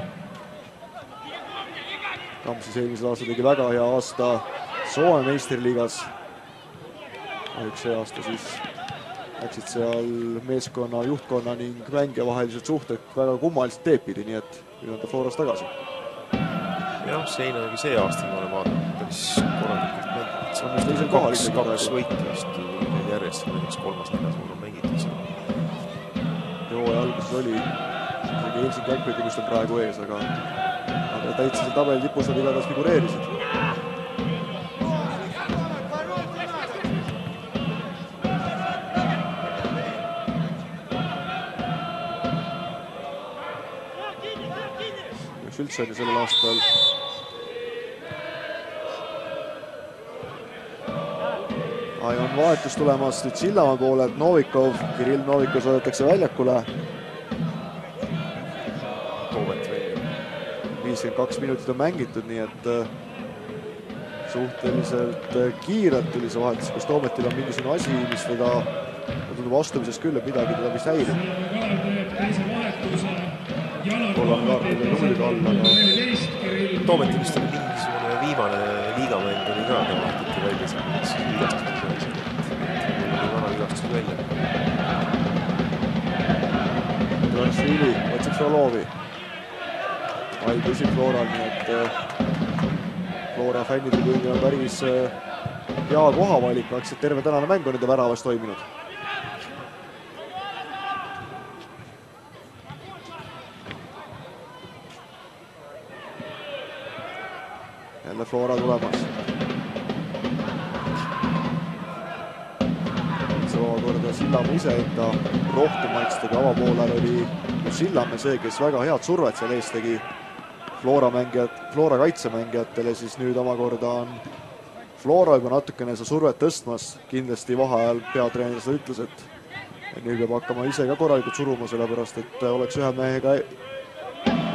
Kams siis eelmisel aastal tegi väga hea aasta Soome meistriliigas. See aasta siis läksid seal meeskonna, juhtkonna ning mängija vahelised suhted väga kummaliselt teepidi, nii et nüüd on ta Floras tagasi. Jah, Seinagi see aasta me oleme vaadanud päris korralikult mängid. See on vist teisel kohal isegi kaks võitu vist järjest, näiteks 3. suur on mängitud seal. Hooaja alguses oli Helsingi Äkpidi, kus on praegu ees, aga täitsa see tabeli tipus on igatahes figureerisid. Üldse on ju sellel aastal on vahetus tulemas nüüd Sillamäe poole, et Novikov, Kirill Novikov saadetakse väljakule. Toomet välja. 52 minutit on mängitud, nii et suhteliselt kiirelt tuli see vahetus, kas Toometil on mingisugune asi, mis teda tundub astumises küll, et midagi teda vist häirib. Kollam kaartide nullid all, aga Toometil vist oli mingisugune viimane liigamäng oli ka, ta vahetati välja seal vigastused vana vigastused välja. Transviili otsib Frolovi. All küsib Floral, nii et Flora fännide küll on päris hea kohavalik, et terve tänane mäng on nende väravas toiminud. Jälle Flora tulemas. Korda Sillamäe ise enda rohkem maikstegi avapoolel oli Sillamäe see, kes väga head survet seal ees tegi Flora kaitsemängijatele, siis nüüd omakorda on Flora juba natukene seda survet tõstmas. Kindlasti vaheajal peatreener seda ütles, et nüüd peab hakkama ise ka korralikult suruma, sellepärast et oleks ühe mehega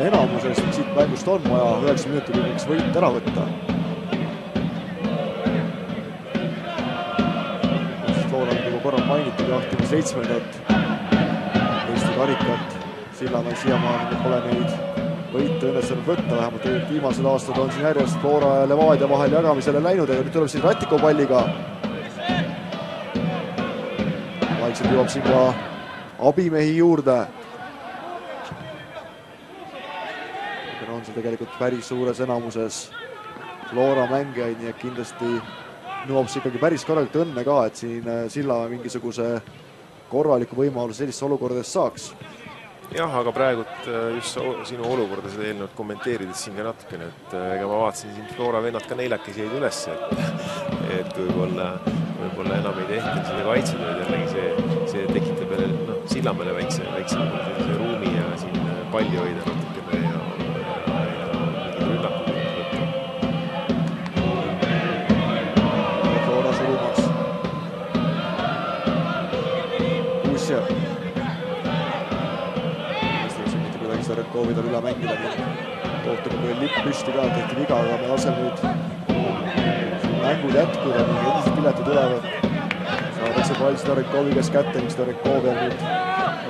enamuses siit mängust on vaja 9 minutit võiks võit ära võtta. Flora on juba korral mainitud jahtimi 7. Eesti karikat. Sillamäe siiamaani pole neid võite õnnestunud võtta, vähemalt viimased aastad on siin järjest Flora ja Levadia vahel jagamisele läinud, aga nüüd tuleb siin Ratnikov palliga. Vaikselt jõuab siin ka abimehi juurde. On see tegelikult päris suures enamuses Flora mängijaid, nii et kindlasti nõuab see ikkagi päris korralikult õnne ka, et siin Sillamäe mingisuguse korraliku võimaluse sellist olukordadest saaks. jah, aga praegult just sinu olukorda seda eelnevalt kommenteerides siin ka natukene, et ega ma vaatasin siin Flora vennad ka neilakesi jäid üles, et võib-olla enam ei tehta seda kaitsetööd, jällegi see tekitab jälle Sillamäele väikse ruumi ja siin palli hoida natukene ja rünnakud võtta. Flora surumas. Kuusjev. Mitte kuidagi seda Redkovi tal üle mängida. Tohtub kui lipp püsti ka, tehti viga, aga me laseme nüüd mängud jätkuda ning endised piletid tulevad. Saadakse pall seda Redkovi käes kätte ning seda Redkovi on nüüd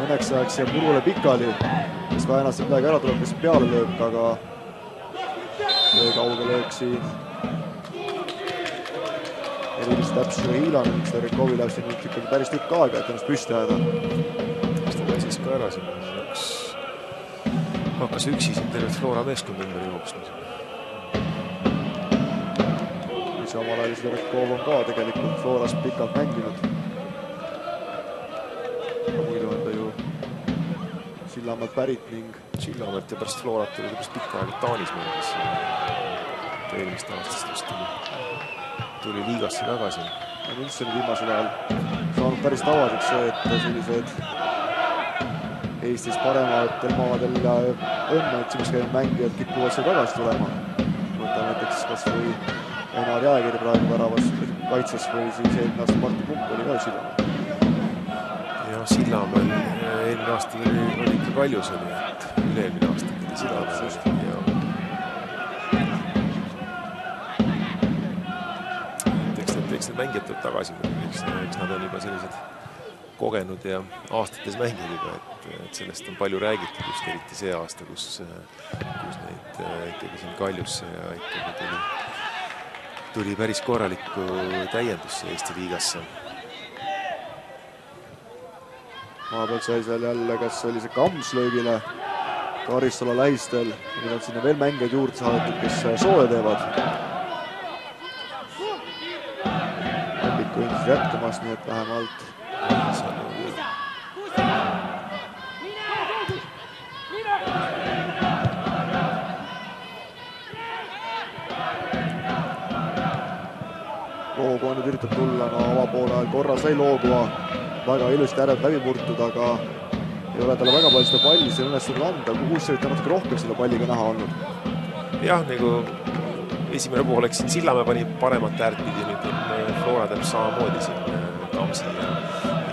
õnneks ajaks siia Murule pikali, kes väänast midagi ära tuleb, kes peale lööb, aga see kauge löök siin erilist täpsusega hiilanud, ning seda Redkovi läheb siin nüüd ikkagi päris tükk aega, et ennast püsti ajada. Kas ta väsis ka ära siin? Hakkas üksi siin tervet Flora meeskond ümber jooksma. Samal ajal seda Redkov on ka tegelikult Florast pikalt mänginud. Muidu on ta ju Sillamäelt pärit ning Sillamäelt ja pärast Florat tuli pärast pikka aega Taanis mängis. Eelmist aastast vist tuli liigasse tagasi. Üldse viimasel ajal saanud päris tavaseks see, et sellised Eestis parematel maadel õnnetsimis käinud mängijad kipuvad seal tagasi tulema. Võtta näiteks kas või Einar Jääkiri praegu väravas kaitses või siis eelmine aasta Martin Pump oli ka Sillamäel. Ja Sillamäel eelmine aasta oli ikka Kaljus oli, et üle-eelmine aasta oli Sillamäel. Eks need mängijad tuleb tagasi, eks nad on juba sellised kogenud ja aastates mängid juba, et sellest on palju räägitud just eriti see aasta, kus neid ikkagi siin Kaljusse ja ikkagi tuli päris korralikku täiendusse Eesti liigasse. Maa pealt sai seal jälle, kas oli see Kamslöögile Karistala lähistel, nüüd on sinna veel mängijad juurde saadetud, kes soole teevad. Lepikku endiselt jätkamas, nii et vähemalt Loogu on nüüd üritab tulla, avapoole ajal korra sai Loogua väga ilusti äärelt läbi murtud, aga ei ole talle väga palju seda palli, see õnnestunud anda, Kuussevit on natuke rohkem selle palliga näha olnud. Jah, nagu esimene pool, eks siin Sillamäe pani paremat äärt pidi, nüüd on Flora teeb samamoodi siin Kamsi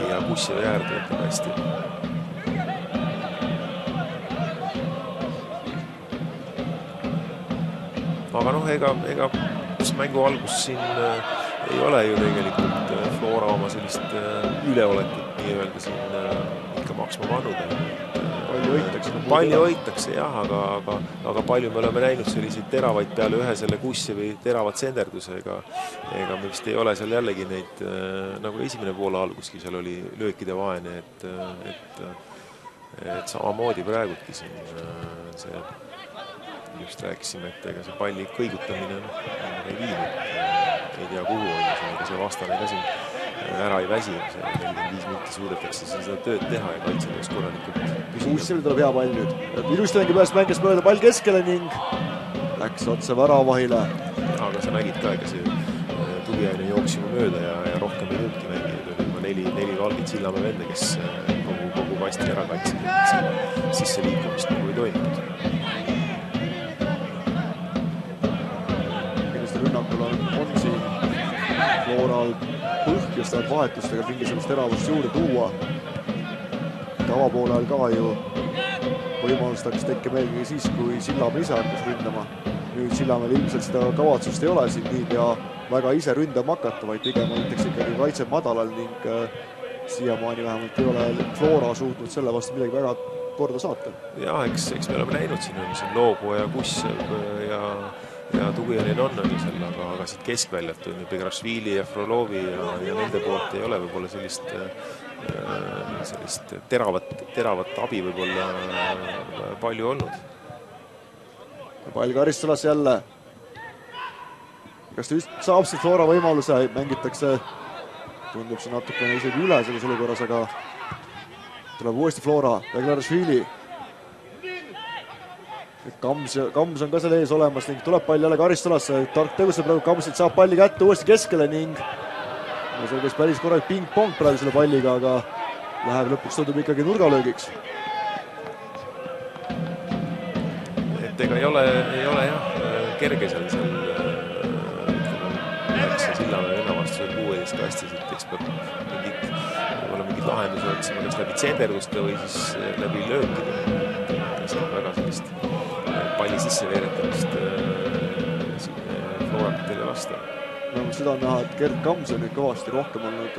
ja Kuussevi äär töötab hästi. Aga ega mängu algus siin ei ole ju tegelikult Flora oma sellist üleolekut nii-öelda siin ikka maksma pannud. Palju hoitakse jah, aga palju me oleme näinud selliseid teravaid peale ühe selle Kuussevi teravat senderduse, ega me vist ei ole seal jällegi neid, nagu esimene poole alguski seal oli löökide vaene, et samamoodi praegudki siin see just rääkisime, et ega see palli kõigutamine ei viinud, ei tea kuhu on, ega see vastane ka siin ära ei väsi, see 45 minuti suudetakse seda tööd teha ja kaitsetöös korralikult püsida. Kuussevil tuleb hea pall nüüd. Ilusti mängib ühest mängist mööda pall keskele ning läks otse väravahile. Aga sa nägid ka, ega see Tuviaine jooks juba mööda ja rohkem ei tulnudki mängida. Tuli juba neli valgit Sillamäe vende, kes kogu kasti ära kaitsid. Sisse liikumist nagu ei toimunud. Rünnakul on siin Floral põhjustavad vahetustega mingisugust teravust juurde tuua. Tavapoole ajal ka ju võimalust hakkas tekkima eelkõige siis, kui Sillamäe ise hakkas ründama. Nüüd Sillamäel ilmselt seda kavatsust ei ole siin nii pea väga ise ründama hakata, vaid pigem näiteks ikkagi kaitse madalal ning siiamaani vähemalt ei ole Flora suutnud selle vastu midagi väga korda saata. Jah, eks me oleme näinud siin Loogu ja Kuussev ja Tuviainen on seal, aga siit keskväljalt on Begrašvili ja Frolovi ja nende poolt ei ole võib-olla sellist teravat abi võib-olla palju olnud. Pall Karistalas jälle. Kas ta just saab see Flora võimaluse, mängitakse, tundub see natukene isegi üle selles olukorras, aga tuleb uuesti Flora, Beglarashvili. Kams on ka seal ees olemas ning tuleb pall jälle Karistalasse. Tark tegutseb praegu, Kamsilt saab palli kätte uuesti keskele ning seal käis päris korralik ping-pong praegu selle palliga, aga läheb lõpuks tundub ikkagi nurgalöögiks. Et ega ei ole jah, kerge seal läks Sillamäe vennavastusel 16 kasti, siit eks peab mingid lahendused otsima, kas läbi tsenderduste või siis läbi löökide. Saab väga sellist palli sisse veeretamist Florakatele lasta. No, seda on näha, et Gerd Kams on nüüd kõvasti rohkem olnud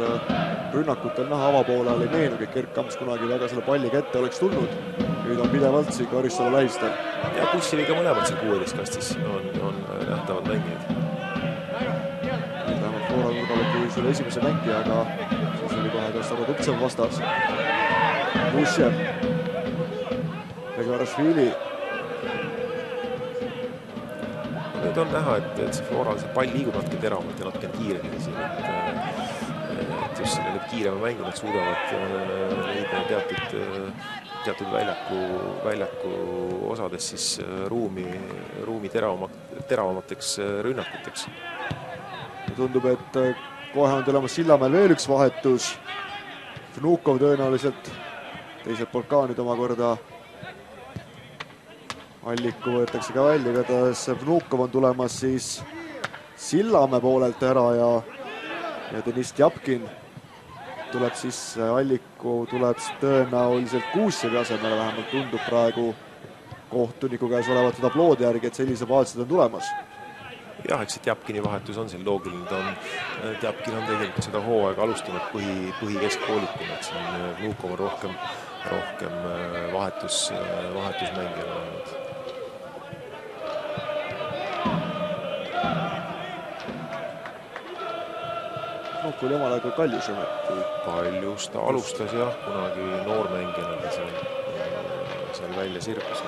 rünnakutel näha avapoolel. Ei meenugi, et Gerd Kams kunagi väga selle palli kätte oleks tulnud. Nüüd on pidevalt siin Karistala lähistel. Ja Kussiviga mõlemad seal 16 kastis on nähtavad mängijad. Vähemalt Flora nurgal kui selle esimese mängija, aga siis oli kohe ka Starodubtsev vastas. Kussjev. Beglarashvili. Nüüd on näha, et see Floral see pall liigub natuke teravalt ja natuke kiiremini siin, et just sellele kiirema mängu nad suudavad leida teatud väljaku osades siis ruumi teravamateks rünnakuteks. Tundub, et kohe on tulemas Sillamäel veel üks vahetus. Vnukov tõenäoliselt teiselt poolt ka nüüd omakorda. Alliku võetakse ka välja, igatahes Vnukov on tulemas siis Sillamäe poolelt ära ja Deniss Tjapkin tuleb siis, Alliku tuleb tõenäoliselt Kuusjevi asemele, vähemalt tundub praegu kohtuniku käes olevat tabloodi järgi, et sellised vahetused on tulemas. Jah, eks see Tjapkini vahetus on siin loogiline, Tjapkin on tegelikult seda hooaega alustanud põhikeskpoolikuna, et siin Vnukov on rohkem vahetusmängijal olnud. Vnukov oli omal aega Kaljus ometi. Kaljus ta alustas jah, kunagi noormängijana seal välja sirkus.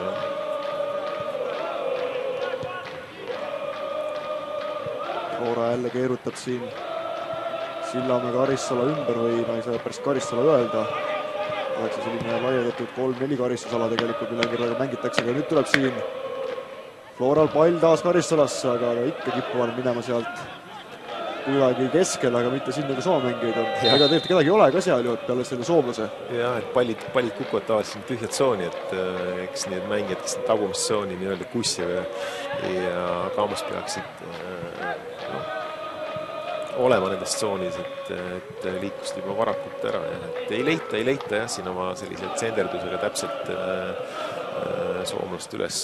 Flora jälle keerutab siin Sillamäe Karistala ümber või ma ei saa päris Karistala öelda. Oleks selline laiendatud 3-4 karistusala tegelikult, mille kõrvaga mängitakse, aga nüüd tuleb siin Floral pall taas Karistalasse, aga ikka kipuvad minema sealt kuidagi keskel, aga mitte sinna, kui soomängijaid on. Ega tegelikult kedagi ei ole ka seal ju, peale selle soomlase. Jah, et pallid kukuvad tavaliselt tühjad tsooni, et eks need mängijad, kes tagumist tsooni nii-öelda Kussjev ja Kams peaksid olema nendes tsoonis, et liikust juba varakult ära. Et ei leita jah, siin oma sellise tsenderdusega täpselt soomlast üles.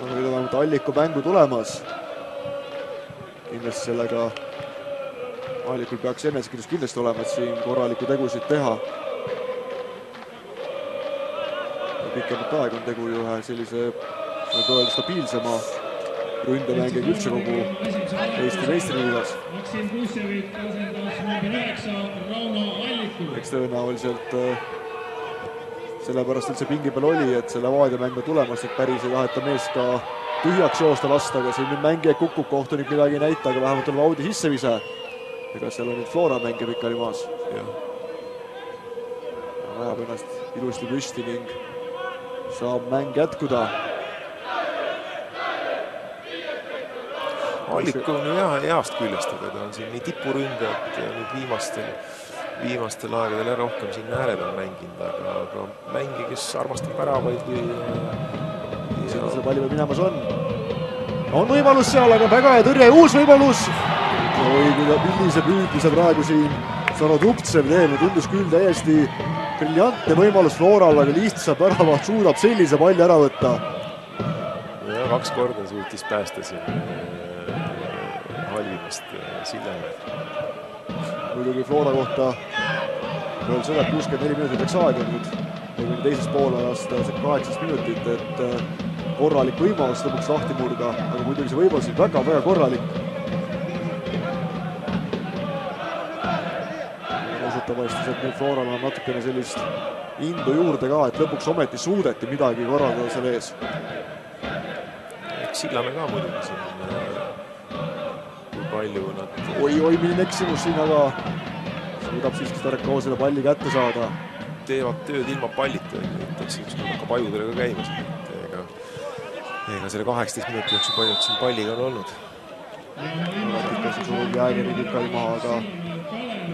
Nüüd on vähemalt Alliku mängu tulemas. Kindlasti sellega Allikul peaks enesekindlus kindlasti olema, et siin korraliku tegusid teha. Pikemat aeg on tegu ju ühe sellise stabiilsema ründemängiga üldse kogu Eesti meistriliigas. Maksim Kussjevit asendas number 9 Rauno Alliku. Eks tõenäoliselt sellepärast üldse pingi peal oli, et selle vaadiamängu tulemas, et päris ei taheta mees ka tühjaks joosta lasta, aga siin nüüd mängija kukub, kohtunik midagi ei näita, aga vähemalt tuleb Audi sissevise. Ega seal on nüüd Flora mängija pikali maas. Rajab ennast ilusti püsti ning saab mäng jätkuda. Alliku on ju heast küljest, aga ta on siin nii tipuründajad ja nüüd viimastel aegadel rohkem siin ääre peal mänginud, aga mängi, kes armastab väravaid või selle palli peal minemas on võimalus seal, aga väga hea tõrje, uus võimalus. Millise püüdluse praegu siin Starodubtsev teeb, tundus küll täiesti briljantne võimalus Floral, aga lihtsalt väravaht suudab sellise palli ära võtta. Ja 2 korda suutis päästa siin halvimast Sillamäed. Muidugi Flora kohta veel seda, et 64 minutit läks aega nüüd teises poolajast 18 minutit, et korralik võimalus lõpuks lahti murda, aga muidugi see võimalus on väga-väga korralik. Osutavasti, et meil Floral on natukene sellist indu juurde ka, et lõpuks ometi suudeti midagi korraldada selle ees. Eks Sillamäe ka muidugi siin palju nad... Oi, milline eksimus siin, aga suudab siiski Starekovsele palli kätte saada. Teevad tööd ilma pallita, et eks ükskord hakkab ajudele ka käimas. Ega selle 18 minuti jooksul paljud siin palliga on olnud. Ratikos suur Jäägerid ikkagi maha, aga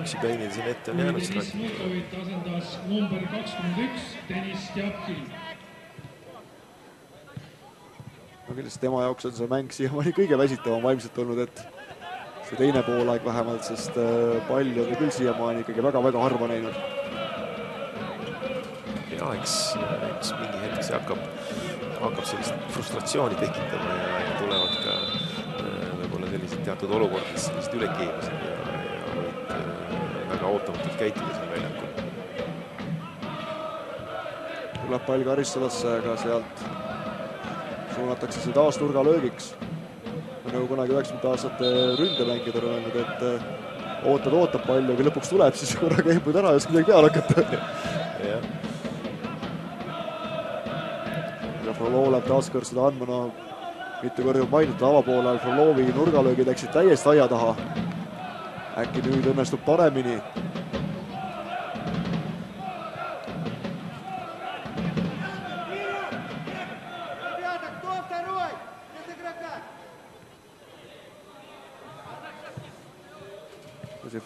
üksi Peinil siin ette on jäänud see Ratik. Smutovit asendas number 21 Deniss Tjapkin. no kindlasti tema jaoks on see mäng siiamaani kõige väsitavam vaimselt olnud, et see teine poolaeg vähemalt, sest palli on küll siiamaani ikkagi väga-väga harva näinud. Ja eks mingi hetk see hakkab sellist frustratsiooni tekitama ja tulevad ka võib-olla sellised teatud olukordades sellised ülekeemised ja võid väga ootamatult käituda siin väljakul. Tuleb pall Karistalasse, aga sealt suunatakse see taas nurgalöögiks. Nagu kunagi 90 aastate ründemängijad on öelnud, et ootab palju, kui lõpuks tuleb, siis korra käib ära ja midagi peale hakata. Ja Frolov läheb taaskord seda andma, no mitu korda mainitud avapoole, Frolovi nurgalöögid läksid täiesti aia taha. Äkki nüüd õnnestub paremini.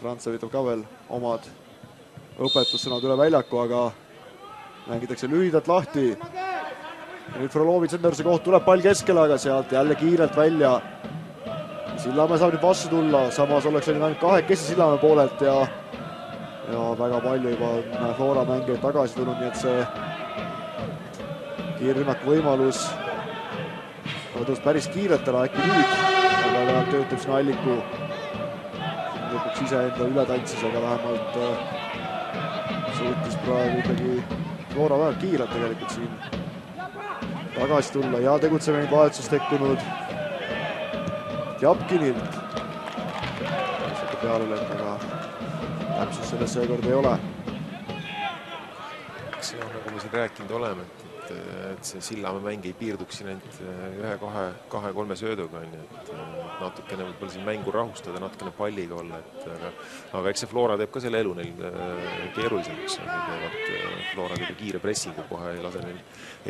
Frantse võtab ka veel omad õpetussõnad üle väljaku, aga mängitakse lühidalt lahti. Nüüd Frolovi Senderuse koht tuleb pall keskele, aga sealt jälle kiirelt välja. Sillamäe saab nüüd vastu tulla, samas oleks ainult kahekesi Sillamäe poolelt ja väga palju juba on Flora mängijaid tagasi tulnud, nii et see kiirrünnaku võimalus tõus päris kiirelt ära äkki nüüd, aga töötab siin Alliku. Lõpuks iseenda üle tantsis, aga vähemalt suutis praegu ikkagi Flora väga kiirelt tegelikult siin tagasi tulla ja tegutseme nüüd vahetsus tekkunud Tjapkinilt. Pealelöök, aga täpsus selles seekord ei ole. See on, nagu me siin rääkinud oleme, et see Sillamäe mäng ei piirduks siin ainult ühe, kahe-kolme sööduga, et natukene võib-olla siin mängu rahustada, natukene palliga olla, aga eks see Flora teeb ka selle elu neil keerulisemaks. Flora teeb kiire pressingu kohe, ei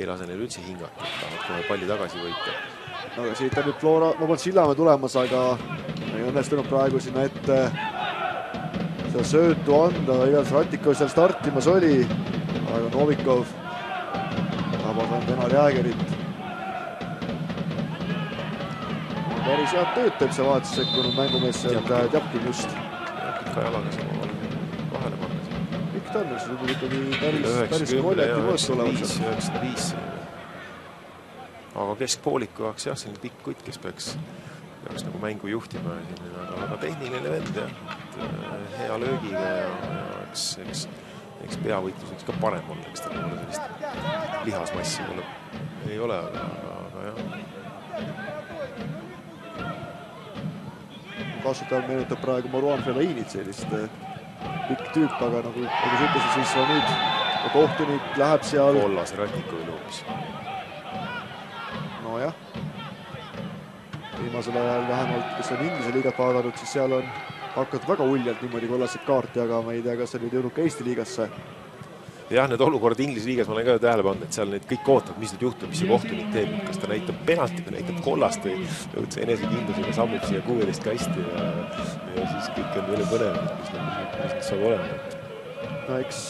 lase neil üldse hingata, tahavad kohe palli tagasi võita. Aga siit on nüüd Flora, Sillamäe tulemas, aga ei õnnestunud praegu sinna ette seda söötu anda, igatahes Ratikov seal startimas oli, aga Novikov tabas ainult Enar Jäägerit. Päris head tööd teeb see vahetus sekkunud mängumees Tjapkin just. Pika jalaga sama vahele panna. Pikk ta on, see on ikkagi päris koljati mõõst olemas. 95. Aga keskpooliku jaoks jah, selline pikk kutt, kes peaks nagu mängu juhtima, aga tehniline vend, hea löögiga ja eks peavõitlus võiks ka parem olla, eks ta võib-olla sellist lihasmassi ei ole, aga jah. Kasutaja meenutab praegu Marouane Fellainit, sellist pikk tüüp, aga nagu sa ütlesid, siis on nüüd kohtunik läheb seal. Kollase Ratikovi loopis. No jah. Viimasel ajal vähemalt, kes on Inglise liigat vaadanud, siis seal on hakanud väga uljalt niimoodi kollaseid kaarti, aga ma ei tea, kas see nüüd jõudnud ka Eesti liigasse. Jah, need olukorrad Inglise liigas ma olen ka tähele pannud, et seal need kõik ootavad, mis nüüd juhtub, mis see kohtunik teeb, kas ta näitab penalti või näitab kollast või õudse enesekindlusega sammub siia 16 kasti ja siis kõik on üle põnevad, mis nüüd saab olema. No eks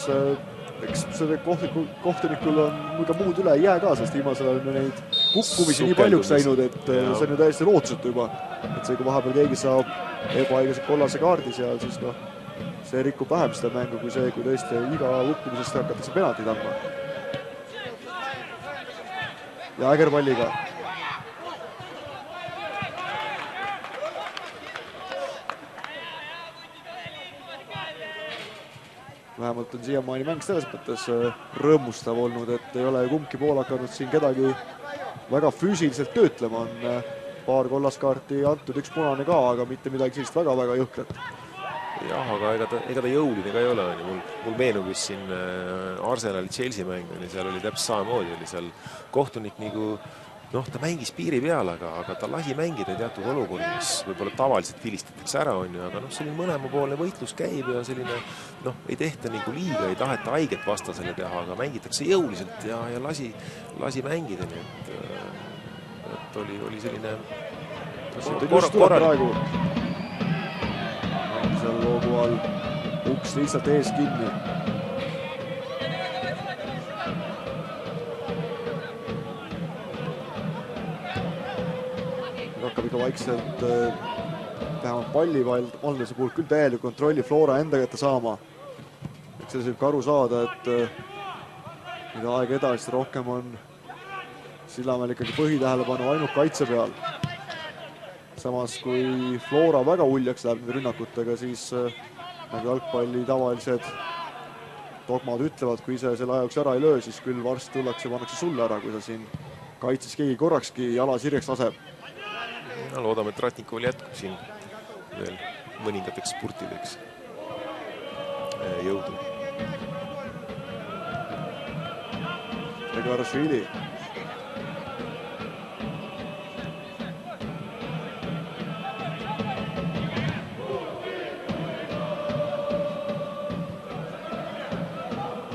selle kohtunikul on ka muud üle ei jää ka, sest viimasel on neid kukkumisi nii paljuks läinud, et see on ju täiesti lootsutu juba. Et see, kui vahepeal keegi saab ebaõiglaselt kollase kaardi seal, siis see rikub vähem seda mängu kui see, kui tõesti iga kukkumisest hakatakse penaltid andma. Jääger palliga. Vähemalt on siiamaani mäng selles mõttes rõõmustav olnud, et ei ole kumbki pool hakanud siin kedagi väga füüsiliselt töötlema. On paar kollaskaarti antud, üks punane ka, aga mitte midagi sellist väga-väga jõhkrat. Jah, aga ega ta jõuline ka ei ole. Mul meenub just siin Arsenali Chelsea mäng, seal oli täpselt samamoodi, oli seal kohtunik nagu noh, ta mängis piiri peal, aga ta lasi mängida teatud olukordi, mis võib-olla tavaliselt vilistatakse ära, on ju, aga noh, selline mõlemapoolne võitlus käib ja selline, noh, ei tehta nagu liiga, ei taheta haiget vastasele teha, aga mängitakse jõuliselt ja lasi mängida, nii et oli selline praegu. Seal loogu all uks lihtsalt ees kinni. Hakkab ikka vaikselt vähemalt pallivaldmise puhul küll täielik kontrolli Flora enda kätte saama. Eks selles võib ka aru saada, et mida aega edasi rohkem on Sillamäel ikkagi põhitähelepanu ainult kaitse peal. Samas kui Flora väga uljaks läheb rünnakutega, siis nagu jalgpalli tavalised dogmad ütlevad, kui ise selle ajaks ära ei löö, siis küll varsti tullakse ja pannakse sulle ära, kui sa siin kaitses keegi korrakski jala sirjeks laseb. Loodame, et Ratnikovil jätkub siin veel mõningateks spurtideks jõudu. Beglarashvili.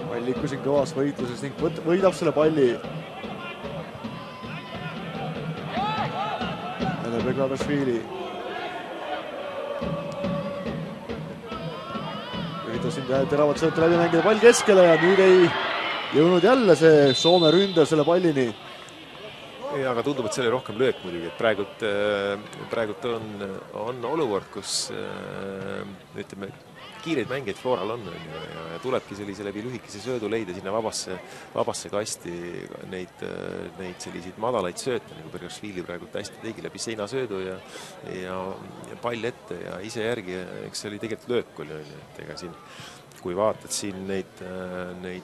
Pall ikku siin kõvas võitluses ning võidab selle palli. Beglarashvili. Üritas siin teravad sõõtu läbi mängida pall keskele ja nüüd ei jõudnud jälle see Soome ründel selle pallini. Ja, aga tundub, et see oli rohkem löök muidugi, et praegult on olukord, kus ütleme, kiireid mängeid Floral on ja tulebki sellise läbi lühikese söödu leida sinna vabasse kasti neid selliseid madalaid sööte, nagu Beglarashvili praegult hästi tegi läbi seinasöödu ja pall ette ja ise järgi, eks see oli tegelikult löök oli, et ega siin, kui vaatad siin neid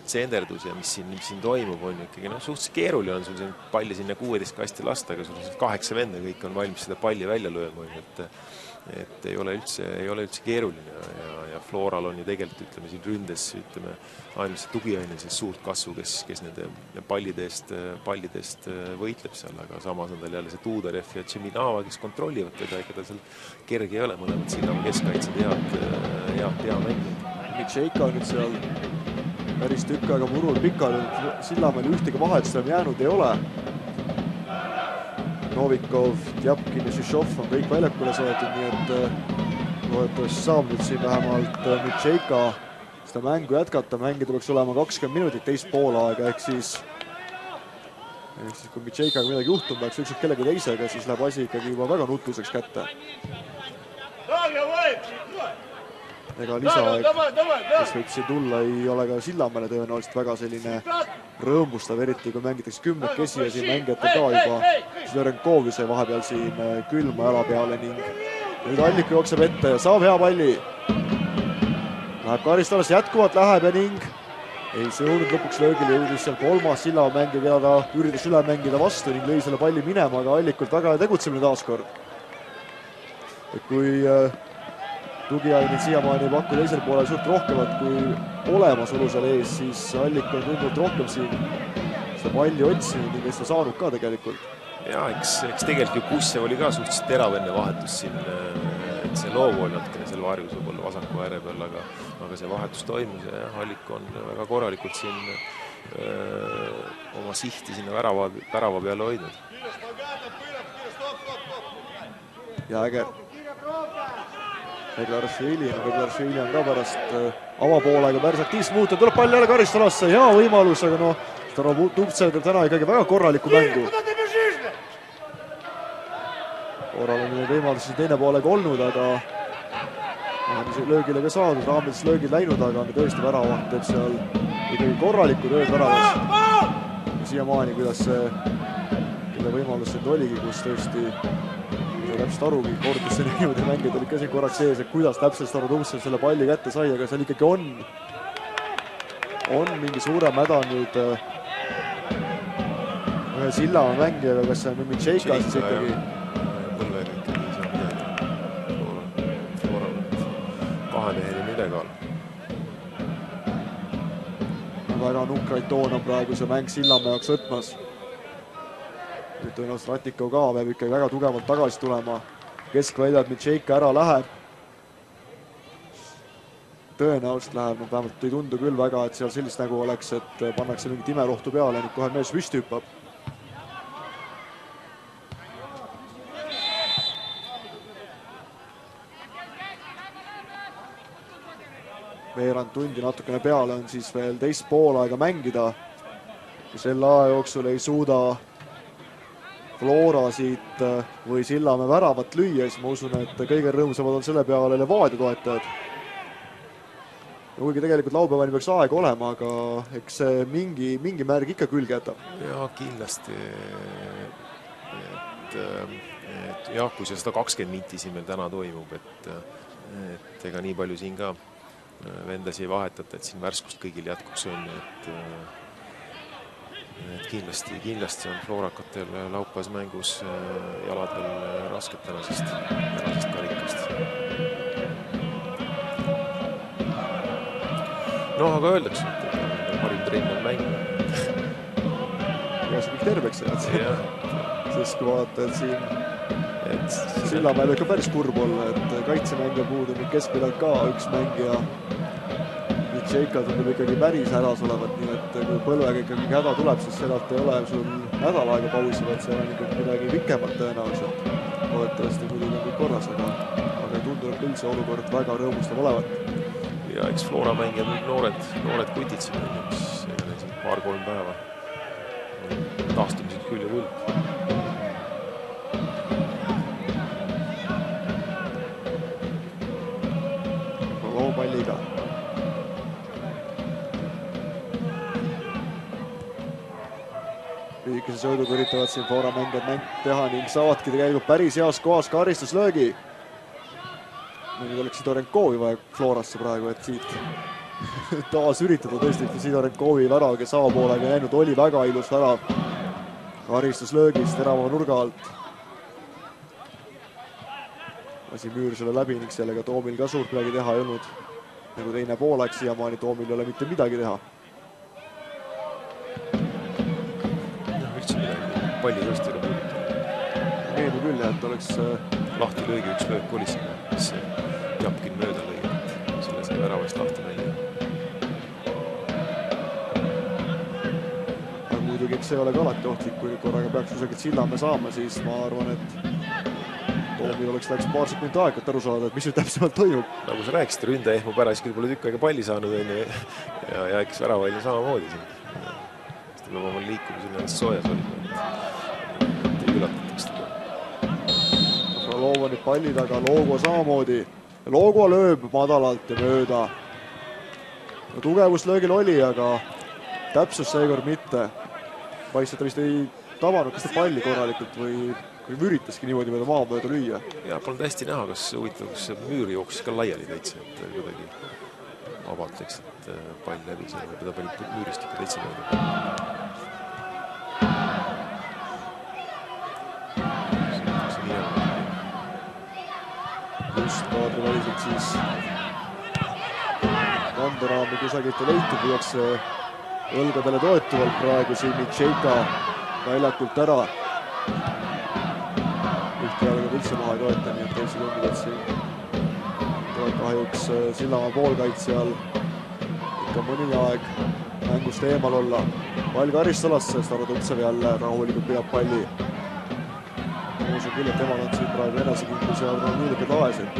tsenderdusi ja mis siin toimub, on ikkagi suhteliselt keeruline on sul palli sinna 16 kasti lasta, aga sul 8 venda kõik on valmis seda palli välja lööma, et ei ole üldse keeruline ja Floral on ju tegelikult, ütleme siin ründes, ütleme, ainult see tugiaine, see suurt kasvu, kes nende pallide eest võitleb seal, aga samas on tal jälle see Tuudarev ja Tšeminava, kes kontrollivad teda, ega ta seal kerge ei ole, mõlemad Sillamäe keskkaitsed head peamängijad. Mitšeika nüüd seal päris tükk aega murul pikal, Sillamäel ühtegi vahetust enam jäänud ei ole. Novikov, Tjapkin ja Šišov on kõik väljakule saadetud, nii et loodetavasti saab nüüd siin vähemalt Mitšeika seda mängu jätkata. Mängi tuleks olema 20 minutit teist poolaega, ehk siis kui Mitšeikaga midagi juhtub, peaks ükskord kellegi teisega, siis läheb asi ikkagi juba väga nutuseks kätte. Ega lisaaeg, kes võib siin tulla, ei ole ka Sillamäele tõenäoliselt väga selline rõõmustav, eriti kui mängitakse 10-kesi ja siin mängijatel ka juba Slõrenkovi see vahepeal siin külma jala peale ning nüüd Alliku jookseb ette ja saab hea palli. Läheb karistalasse, jätkuvalt läheb ja ning ei jõudnud lõpuks löögile, jõudis seal kolmas Sillamäe mängija, keda ta üritas üle mängida vastu ning lõi selle palli minema, aga Allikult väga hea tegutsemine taaskord. Et kui tugiained siiamaani ei paku teisel poolel suht rohkemat kui olemasolu seal ees, siis Allik on tundnud rohkem siin seda palli otsinud ning kes ta saanud ka tegelikult. Ja, eks tegelikult ju Kussev oli ka suhteliselt terav enne vahetus siin, et see loogu oli natukene seal varjus võib-olla vasaku ääre peal, aga see vahetus toimus ja Allik on väga korralikult siin oma sihti sinna värava peale hoidnud. Jääger. Beglarashvili on ka pärast avapoolega päris aktiivselt muutunud, tuleb pall jälle karistalasse, hea võimalus, aga noh, Starodubtsev teeb täna ikkagi väga korralikku mängu. Korral on võimalusi teine poolega olnud, aga on löögile ka saadud, raamides löögid läinud, aga tõesti väravaht teeb seal ikkagi korralikku tööd väravas. Siiamaani, kuidas see, kelle võimalus see oligi, kus tõesti täpselt arugi, kordus see näinud ja mängid olid ka siin korraks ees, et kuidas täpselt Starodubtsev selle palli kätte sai, aga seal ikkagi on mingi suurem häda nüüd ühe Sillamäe mängijaga, kas see on Mitšeika siis ikkagi? Põlvega ikkagi ei saa midagi. Floral kahemeheline ülekaal. Väga nukraid toon on praegu see mäng Sillamäe jaoks võtmas. nüüd tõenäoliselt Ratikov ka peab ikkagi väga tugevalt tagasi tulema. Keskväljalt Mitšeika ära läheb. Tõenäoliselt läheb, no vähemalt ei tundu küll väga, et seal sellist nägu oleks, et pannakse mingit imerohtu peale, nüüd kohe mees püsti hüppab. Veerand tundi natukene peale on siis veel teist poolaega mängida. Kui selle aja jooksul ei suuda Flora siit või Sillamäe väravat lüüa, siis ma usun, et kõige rõõmsamad on selle peale Levadia toetajad. Kuigi tegelikult laupäevani peaks aega olema, aga eks see mingi märg ikka külge jätab. Ja kindlasti, et jah, kui see 120 minti siin meil täna toimub, et ega nii palju siin ka vendasi ei vahetata, et siin värskust kõigil jätkuks on, et kindlasti on Florakatel laupäevas mängus jalad veel rasked tänasest karikast. No, aga öeldakse, et parim trenn on mäng. Ja see kõik terveks jääd. Sest kui vaadata, et siin Sillamäel võib ka päris kurb olla, et kaitsemängija puudu nüüd keskväljalt ka üks mängija. Mitšeika tundub ikkagi päris hädas olevat, nii et kui Põlvega ikkagi häda tuleb, siis sellelt ei ole sul nädal aega pausi, vaid see on ikkagi midagi pikemat tõenäoliselt. Loodetavasti muidugi on kõik korras, aga ei tundu küll see olukord väga rõõmustav olevat. Ja eks Flora mängija noored kutid siin, mis paar-kolm päeva taastumised küll ja küll. Palliga. Lühikese sööduga üritavad siin Flora mängijad teha ning saavadki tegelikult päris heas kohas karistuslöögi. Nüüd oleks Sidorenkovi vaja Florasse praegu, et siit taas üritada tõesti Sidorenkovi värav, kes avapoolega jäänud, oli väga ilus värav. Karistuslöögist terava nurga alt. Lasi müür selle läbi ning sellega Toomil ka suurt midagi teha ei olnud. Nagu teine pooleks siiamaani Toomil ei ole mitte midagi teha. Üldse midagi, palli tõesti ei ole puudutud. Meenu küll, et oleks lahti löögi üks löök oli sinna, mis Japkin mööda lõi, et selle sai väravast lahti välja. Aga muidugi, eks see ei ole ka alati ohtlik, kui korraga peaks kusagilt Sillamäe saama, siis ma arvan, et Toomil oleks läks paar sekundit aega, et aru saada, et mis nüüd täpsemalt toimub. Nagu sa rääkisid, ründaja ehmub ära, siis kui pole tükk aega palli saanud ja eks väravallja samamoodi siin. Siis ta peab oma liikumisel soojas olema, et ei üllatataks teda. Frolova nüüd palli taga, Loogo samamoodi. Loogo lööb madalalt ja mööda. No, tugevust löögil oli, aga täpsus seekord mitte. Paistab, ta vist ei tabanud kas ta palli korralikult või üritaski niimoodi mööda maa mööda lüüa. Ja polnud hästi näha, kas huvitav, kas müür jooksis ka laiali täitsa, et kuidagi vabalt läks, et pall läbi seal, ta pani müürist ikka täitsa mööda. Just kaadriväliselt siis kanderaami kusagilt ei leitud, viiakse õlgadele toetuvalt praegu siin Mitšeika väljakult ära. Ühte jalga üldse maha ei toeta, nii et täitsa tundub, et siin tuleb kahjuks Sillamäe poolkaitsjal ikka mõni aeg mängust eemal olla. Pall karistalasse, Starodutsev jälle rahulikult peab palli. Usun küll, et temal on siin praegu enesekindlus ja niilikad laes, et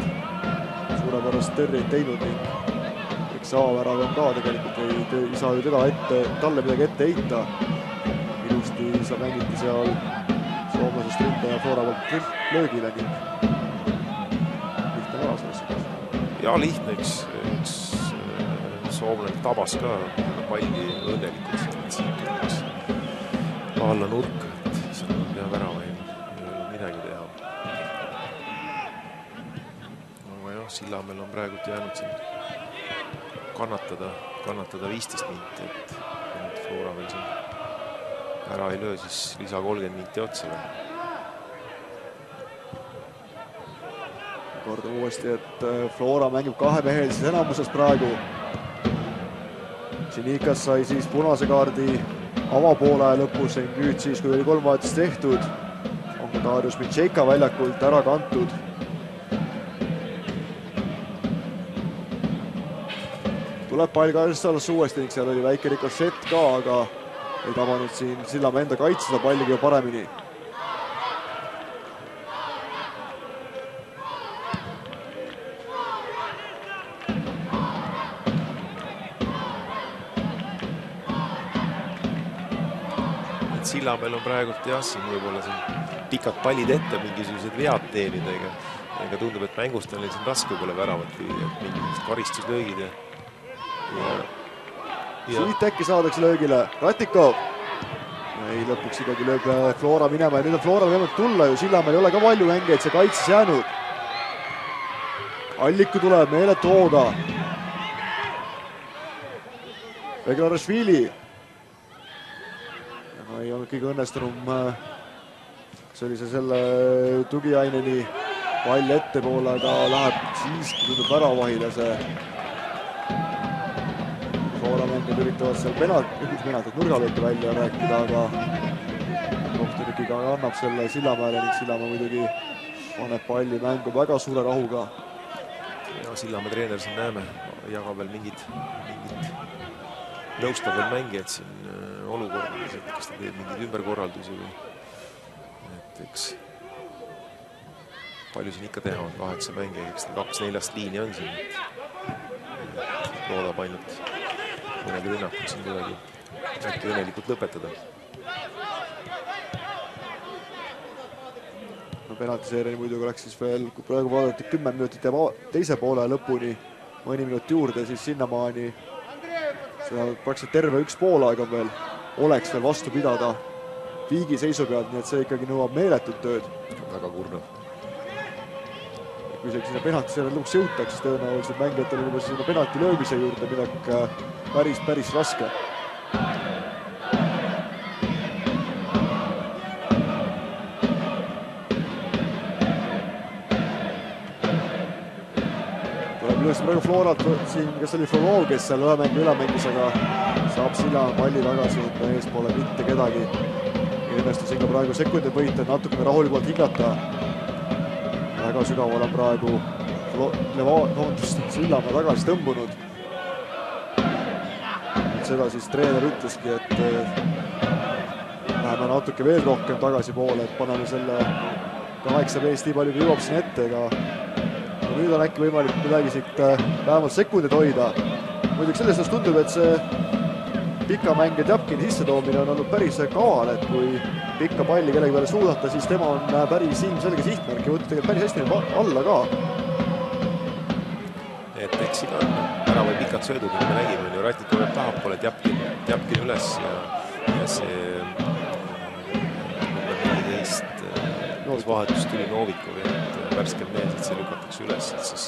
suurepärast tõrjeid teinud ning eks avavärav on ka tegelikult, ei saa ju talle midagi ette heita. Ilusti sa mängiti seal soomlasest ründaja Flora poolt löögile ning lihtne ära sellest. Ja lihtne üks soomlane tabas ka palli õnnelikult, et siin alla nurka, et seal on pea värava midagi teha. Aga jah, Sillamäel on praegult jäänud siin kannatada 15 minti, et Flora veel siin ära ei löö, siis lisa 30 minti otsa. Kordan uuesti, et Flora mängib kahemehelises enamuses praegu. Sinikas sai siis punase kaardi avapoole lõpus ning nüüd siis, kui oli 3 vahetust tehtud, on ka Darius Mitšeika väljakult ära kantud. Tuleb pall kaitsalasse uuesti ning seal oli väike rikošett ka, aga ei tabanud siin Sillamäe enda kaitse seda palli kõige paremini. Sillamäel on praegult jah, siin võib-olla siin pikad pallid ette, mingisugused vead teenida, ega tundub, et mängust on neil siin raske pole väravat lüüa, et mingisugused karistuslöögid ja siit äkki saadakse löögile Ratikov. Ei, lõpuks ikkagi lööb Flora minema ja nüüd on Flora võimalik tulla ju, Sillamäel ei ole ka palju mängeid see kaitses jäänud. Alliku tuleb meeletu hooga. Beglarashvili. Ei olnud kõige õnnestunum sellise selle tugiaineni pall ettepoole, aga läheb siiski tundub väravahile see. Flora mängid üritavad seal penaltit nurgalööki välja rääkida, aga kohtunikiga annab selle Sillamäele ning Sillamäe muidugi paneb palli mängu väga suure rahuga. Ja Sillamäe treener siin näeme, jagab veel mingid nõustab veel mängijad siin olukordades, et kas ta teeb mingeid ümberkorraldusi või et eks palju siin ikka teha on, 8 mängija, eks 2-4 liini on siin, et loodab ainult mõned rünnakud siin kuidagi äkki õnnelikult lõpetada. No penaltiseerini muidugi oleks siis veel, kui praegu vaadati 10 minutit ja teise poole lõpuni mõni minut juurde, siis sinnamaani seda praktiliselt terve 1 poolaega veel oleks veel vastu pidada viigi seisu pealt, nii et see ikkagi nõuab meeletut tööd. Väga kurnav. Kui sinna penaltiseerine lõpuks jõutaks, siis tõenäoliselt mängijatel juba sinna penalti löömise juurde midagi päris raske. Tuleb praegu Floralt siin, kes oli Florov, kes seal üle mängis, aga saab Sillamäe palli tagasi, et ees pole mitte kedagi. Õnnestus ikka praegu sekundid võita, natukene rahulikult hingata. Väga sügaval on praegu Sillamäe tagasi tõmbunud. Seda siis treener ütleski, et läheme natuke veel rohkem tagasi poole, et paneme selle 8 meest nii palju, kui jõuab siin ette, aga nüüd on äkki võimalik midagi siit vähemalt sekundid hoida. Muidugi sellest tundub, et see pika mängija Tjapkini sissetoomine on olnud päris kaval, et kui pikka palli kellegi peale suudata, siis tema on päris ilmselge sihtmärk ja võtta tegelikult päris hästi alla ka. Et eks siin on ära või pikad söödud, kui me nägime, Ratikov jääb tahapoole, Tjapkin üles ja see number 14 vahetus tuli Novikov ja värskel mees, et see lükatakse üles, et siis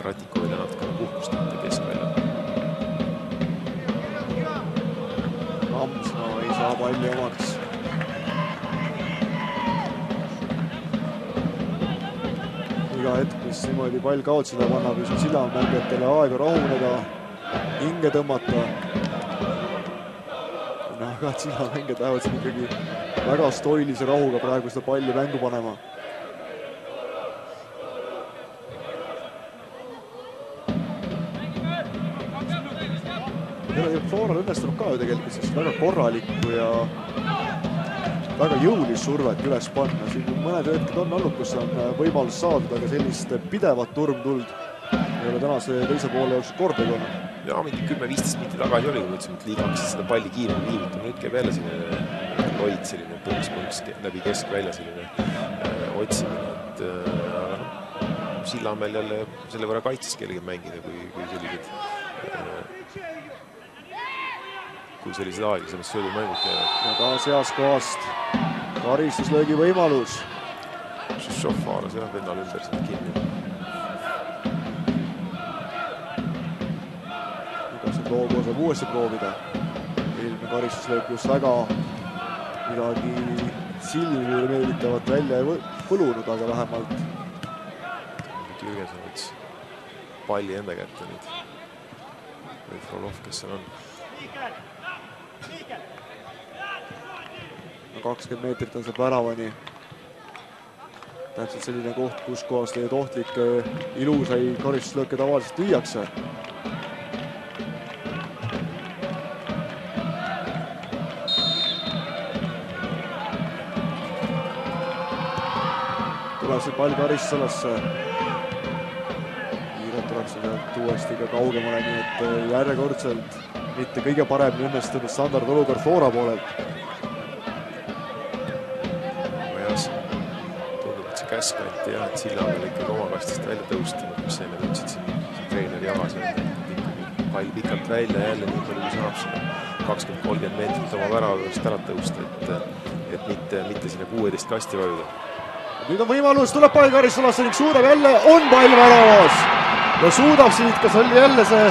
Ratikovile natukene puhkust anda keskvälja. Ramsma ei saa palli omaks. Iga hetk, mis niimoodi pall kaotseda pannab, just Sillamäe mängijatele aega rahuneda, hinge tõmmata. Aga et Sillamäe mängijad lähevad siin ikkagi väga stoilise rahuga praegu seda palli mängu panema. Floral õnnestunud ka ju tegelikult sellist väga korralikku ja väga jõulist survet üles panna. Siin mõned hetked on olnud, kus on võimalus saada, aga sellist pidevat turmtuld ei ole tänase teise poole jooksul kordagi olnud. Ja mingi 10-15 minutit tagasi oli, kui mõtlesime, et liiga hakkasid seda palli kiirelt liivutama. Nüüd käib jälle selline loid, selline põnks läbi keskvälja, selline otsimine, et Sillamäel jälle selle võrra kaitses kellegi mängida, kui sellised aeglasemad söödumängud käivad. Ja taas heas kohast karistuslöögi võimalus. Šušov haaras jah vennal ümber sealt kinni. Igased loogu saab uuesti proovida. Eelmine karistuslöök just väga midagi silmi meelitavat välja ei põlunud, aga vähemalt Jürgensen võts palli enda kätte nüüd. Või Frolov, kes seal on. 20 meetrit on sealt väravani. Täpselt selline koht, kus kohas neid ohtlikke ilusai karistuslööke tavaliselt lüüakse. Tuleb see pall karistusalasse. Kiirelt tuleb sealt uuesti ka kaugemale, nii et järjekordselt mitte kõige paremini õnnestunud standardolukord Flora poolelt. Tundub, et see käsk anti jah, et Sillamäel ikkagi oma kastist välja tõusta, mis enne ütlesid siin treeneri jagas, ikkagi pall pikalt välja jälle nii palju kui saab sinna 20-30 meetrit oma väravast ära tõusta, et mitte sinna 16 kasti vajuda. Nüüd on võimalus, tuleb pall karistusalasse ning suudab jälle, on pall väravas ja suudab siit, kas oli jälle see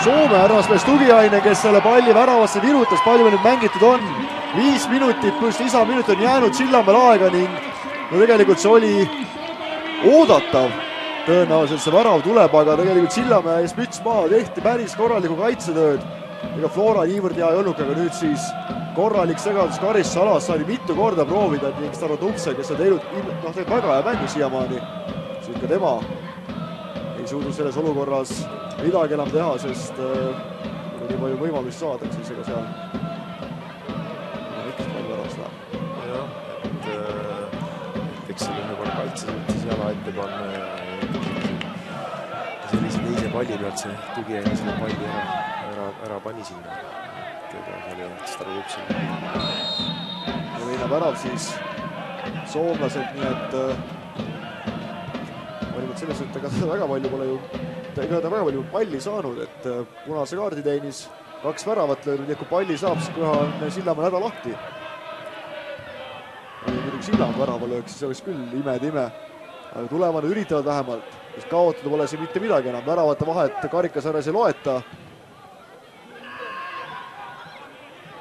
Soome härrasmees Tugiaine, kes selle palli väravasse virutas, palju nüüd mängitud on. 5 minutit pluss lisaminut on jäänud Sillamäel aega ning no tegelikult see oli oodatav. Tõenäoliselt see värav tuleb, aga tegelikult Sillamäe ees müts maha, tehti päris korralikku kaitsetööd. Ega Flora niivõrd hea ei olnud, aga nüüd siis korralik segadus karistusalas saadi mitu korda proovida ning Starodubtsev, kes on teeb väga hea mängu siiamaani. Siin ka tema ei suudu selles olukorras midagi enam teha, sest nii palju võimalust saadakse ise ka seal. Eks selle ühe korra kaitse suutis jala ette panna ja sellise teise palli pealt see Tugiaine selle palli ära pani sinna. Seal ei Starodubtsev. Ja teine värav siis soomlaselt, nii et selles, et ega ta väga palju palli saanud, et punase kaardi teenis 2 väravat löönud ja kui palli saab, siis kohe on Sillamäe häda lahti. Muidugi Sillamäe värava lööks, siis oleks küll ime. Aga tulevane üritavad vähemalt, sest kaotada pole siin mitte midagi enam. Väravate vahet karikasarjas ei loeta.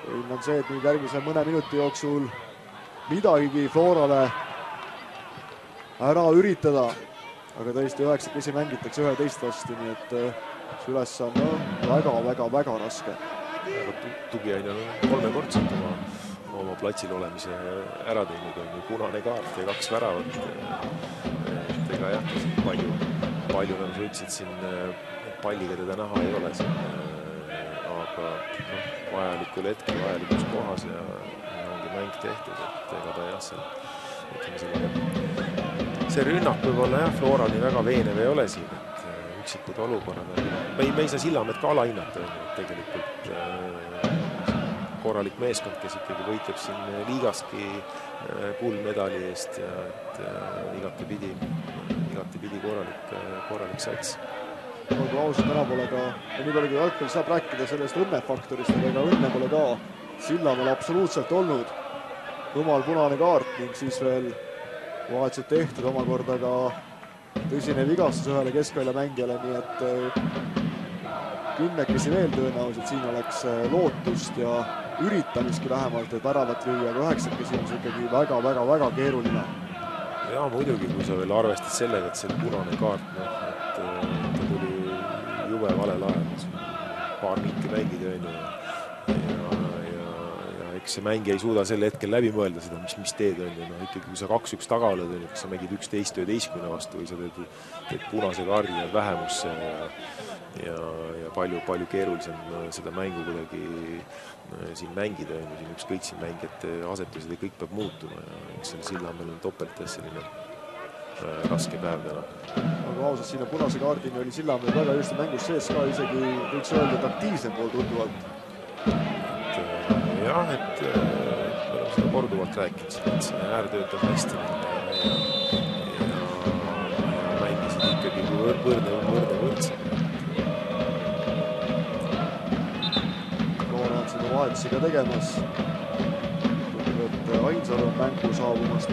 Õnn on see, et nüüd järgmise mõne minuti jooksul midagigi Florale ära üritada. Aga tõesti 9 mängitakse 11 vastu, nii et see ülesanne on väga raske. Tugiaine on 3 kordselt oma platsil olemise ära teinud, on ju punane kaart ja 2 väravat. Ega jah, palju nagu sa ütlesid, siin palliga teda näha ei ole siin, aga vajalikul hetkel, vajalikus kohas ja ongi mäng tehtud, et ega ta jah, see rünnak võib olla jah, Floral nii väga veenev ei ole siin, et üksikud olukorrad. Me ei saa Sillamäed ka alahinnata, tegelikult korralik meeskond, kes ikkagi võitleb siin liigaski kuldmedali eest ja igatepidi korralik sats. Olgu ausalt, täna pole ka, nii palju kui jalgpalli saab rääkida sellest õnnefaktorist, aga õnne pole ka Sillamäel absoluutselt olnud. Rumal punane kaart ning siis veel vahetselt tehtud omakorda ka tõsine vigastus ühele keskvälja mängijale, nii et 10 veel tõenäoliselt siin oleks lootust ja üritamiski vähemalt, et väravat lüüa, aga 9 on see ikkagi väga keeruline. Ja muidugi, kui sa veel arvestad sellega, et see punane kaart, et ta tuli jube valel ajal, paar minti mängida ja eks see mängija ei suuda sel hetkel läbi mõelda seda, mis teed on. Ikkagi kui sa 2-1 taga oled, kas sa mängid 11-11 vastu või sa teed punase kaardi ja vähemusse ja palju keerulisem seda mängu kuidagi siin mängida. Siin ükskõik siin mängijate asetused ja kõik peab muutuma ja eks selle Sillamäel on topeltes selline raske päev täna. Aga ausalt, siin punase kaardini oli Sillamäel väga just mängus sees ka isegi võiks öelda, et aktiivsem pool tunduvalt. Jah, et me oleme seda korduvalt rääkinud, et see äär töötab hästi ja mängisid ikkagi võrdse. Flora on seda vahetusi ka tegemas. Tundub, et Ainsalu on mängu saabumast,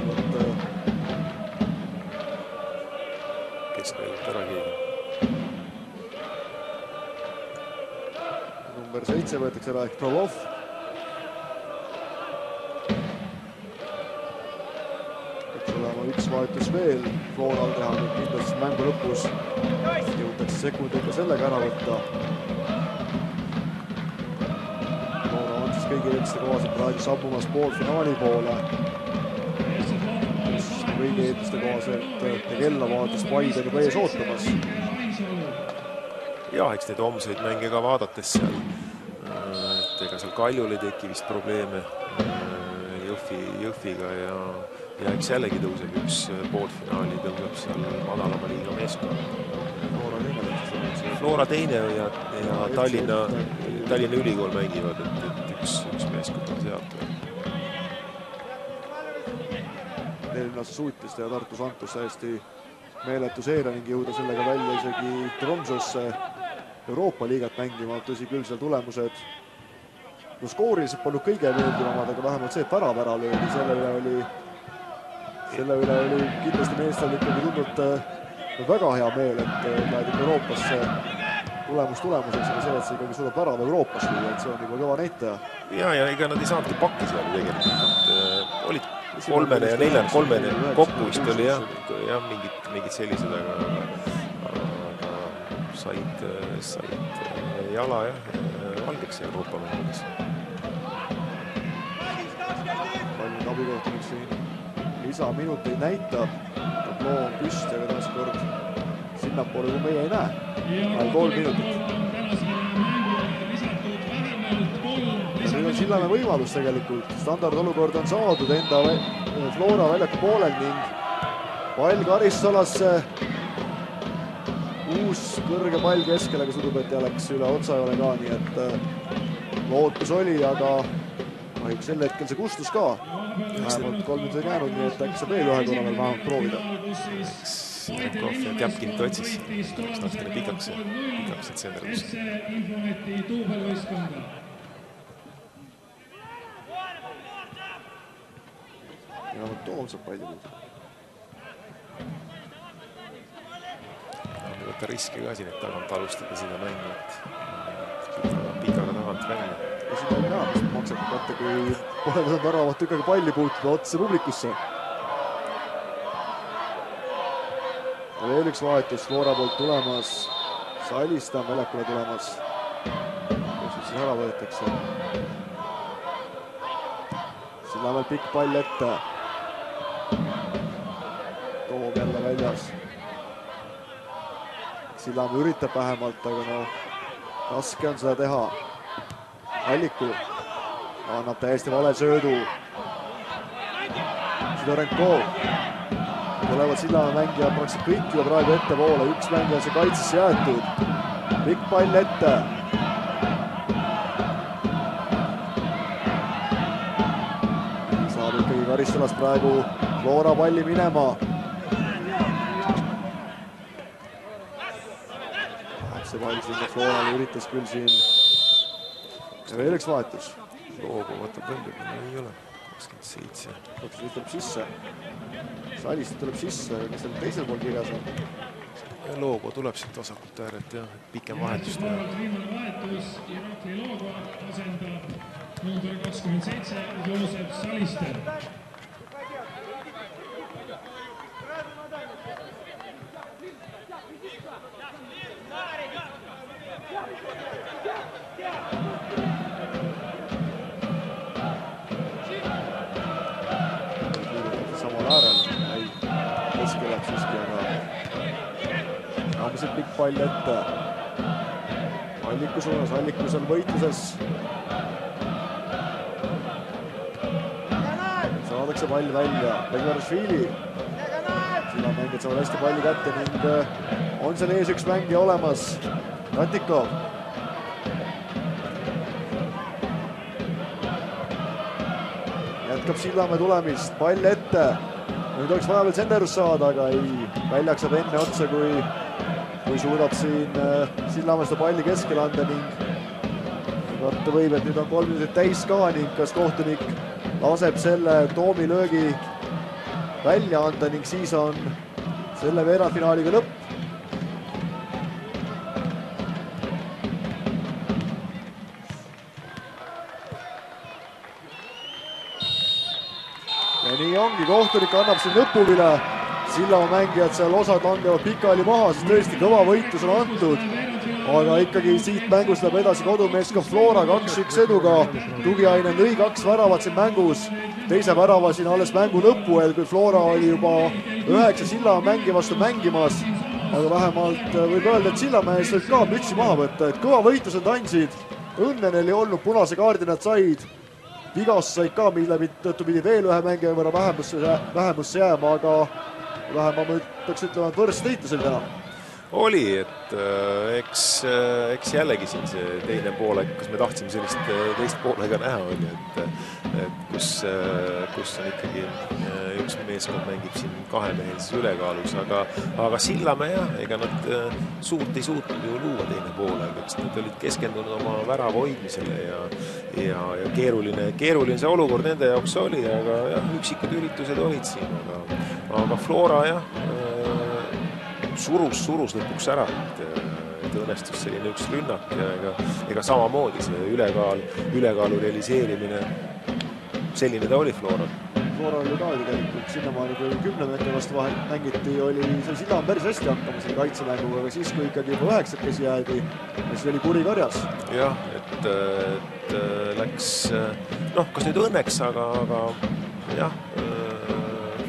keskväljalt ära keegi. Number 7 võetakse ära ehk Krolov. Üks vahetus veel Floral teha, nüüd kindlasti mängu lõpus jõutakse sekundit ka sellega ära võtta. Flora on siis kõige põhikirjutiste kohaselt praegu sammumas poolfinaali poole. Kõigi eelduste kohaselt ja kella vaadates Paide on juba ees ootamas. Jah, eks neid homseid mänge ka vaadates seal, et ega seal Kaljul ei teki vist probleeme Jõhviga ja eks jällegi tõuseb üks poolfinaali, tõuseb seal madalama liiga meeskond. Flora teine ja Tallinna Ülikool mängivad, et üks meeskond on sealt. Tallinnas suutis ja Tartus Antus täiesti meeletu seeria ning jõuda sellega välja isegi Tromsøsse Euroopa liigat mängima. Tõsi küll, seal tulemused skooriliselt polnud kõige meeldivamad, aga vähemalt see, et värav ära löödi, selle üle oli kindlasti meestel ikkagi tundnud väga hea meel, et lähed Euroopasse tulemuseks, aga see, et see ikkagi suudab värav Euroopas lüüa, et see on juba kõva näitaja. Ja ega nad ei saanudki pakki seal tegelikult, olid kolmene ja neljane, kolmene kokku vist oli jah, mingid sellised, aga said jala jah, valgeks Euroopa mängudes. Palju abikohtunik siin lisaminuteid näitab, tabloo on püst, aga taaskord sinnapoole kui meie ei näe. Vaid 3 minutit. Nüüd on Sillamäe võimalus tegelikult. Standardolukord on saadud enda Flora väljaku poolel ning pall Karissalasse. Uus kõrge pall keskele, aga sudub, et läks üle otsa ei ole ka, nii et lootus oli, aga kahjuks sel hetkel see kustus ka. Vähemalt 3 minutit on jäänud, nii et äkki saab veel ühe korra veel vähemalt proovida. Sirenkov ja Tjapkinit otsis, oleks natukene pikaks, et see tervis. Ja Toom saab palju puudu. Võtta riske ka siin, et tagant alustada seda mängu, et pikaga tagant välja. Ja siin on näha, mis maksab kätte, kui pole võtnud väravat ikkagi palli puutuda otse publikusse. Ja veel üks vahetus Flora poolt tulemas. Salista on väljakule tulemas. Kus siis ära võetakse. Sillamäel pikk pall ette. Toom jälle väljas. Sillamäe üritab vähemalt, aga raske on seda teha. Alliku annab täiesti vale söödu. Sidorenkov. Tulevad Sillamäe mängija praktiliselt kõik juba praegu ettepoole. Üks mängija on see kaitsesse jäetud. Pikk pall ette. Saab ikkagi Karistalast praegu Flora palli minema. See pall sinna Florale üritas küll siin. Ja veel üks vahetus. Loogu võtab välja, ei ole. 27. Lõpuks tuleb sisse. Salist tuleb sisse, mis seal teisel pool kirjas on. Loogo tuleb siit vasakult äärelt ja pikem vahetus teha. Viimane vahetus Irakli Loogo asendab number 27 Joosep Saliste. Samal äärel. Keske läheb siiski, aga see pikk pall ette. Alliku suunas, Allikus on võitluses. Saadakse pall välja. Beglarashvili. Siin on mängid saavad hästi palli kätte ning on seal ees üks mängija olemas. Ratikov. Jätkab Sillamäe tulemist. Pall ette. Nüüd oleks vaja veel senderus saada, aga ei. Väljaks saab enne otsa, kui suudab siin Sillamäe seda palli keskele anda ning vaata võib, et nüüd on 3 minutit täis ka ning kas kohtunik laseb selle Toomi löögi välja anda ning siis on selle veerandfinaaliga lõpp. Ja nii ongi, kohtunik annab siin lõpuvile. Sillamäe mängijad seal osad langevad pikali maha, sest tõesti kõva võitlus on antud. aga ikkagi siit mängust läheb edasi kodumees ka Flora 2-1 eduga. Tugiainen lõi 2 väravat siin mängus, teise värava siin alles mängu lõpu, kui Flora oli juba 9 Sillamäe mängi vastu mängimas, aga vähemalt võib öelda, et Sillamäes võib ka mütsi maha võtta, et kõva võitlus nad andsid, õnne neil ei olnud, punase kaardi nad said, vigast said ka, mille tõttu pidi veel ühe mängija võrra vähemusse jääma, aga vähemalt ma peaks ütlema, et võrst võitlusel täna. Oli, et eks jällegi siin see teine poolek, kus me tahtsime sellist teist poolega näha, oli, et kus on ikkagi üks meeskond mängib siin kahemehelises ülekaalus, aga Sillamäe jah, ega nad suurt ei suutnud ju luua teine poolega, sest nad olid keskendunud oma värava hoidmisele ja keeruline see olukord nende jaoks oli, aga jah, üksikud üritused olid siin, aga Flora jah, surus lõpuks ära, et õnnestus selline üks rünnak ja ega samamoodi see ülekaalu realiseerimine, selline ta oli Floral. Floral oli ka tegelikult sinnamaani, kui 10 meetri vastu vahel mängiti, oli see Sillamäe päris hästi hakkama selle kaitsemänguga, aga siis, kui ikkagi juba 9 jäädi, siis oli kuri karjas. Jah, et läks, kas nüüd õnneks, aga jah,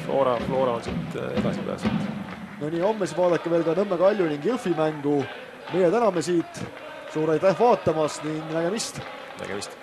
Flora on siit edasi pääsenud. No nii, homme siis vaadake veel ka Nõmme Kalju ning Jõhvi mängu. Meie täname siit, suur aitäh vaatamast, nii nägemist! Nägemist!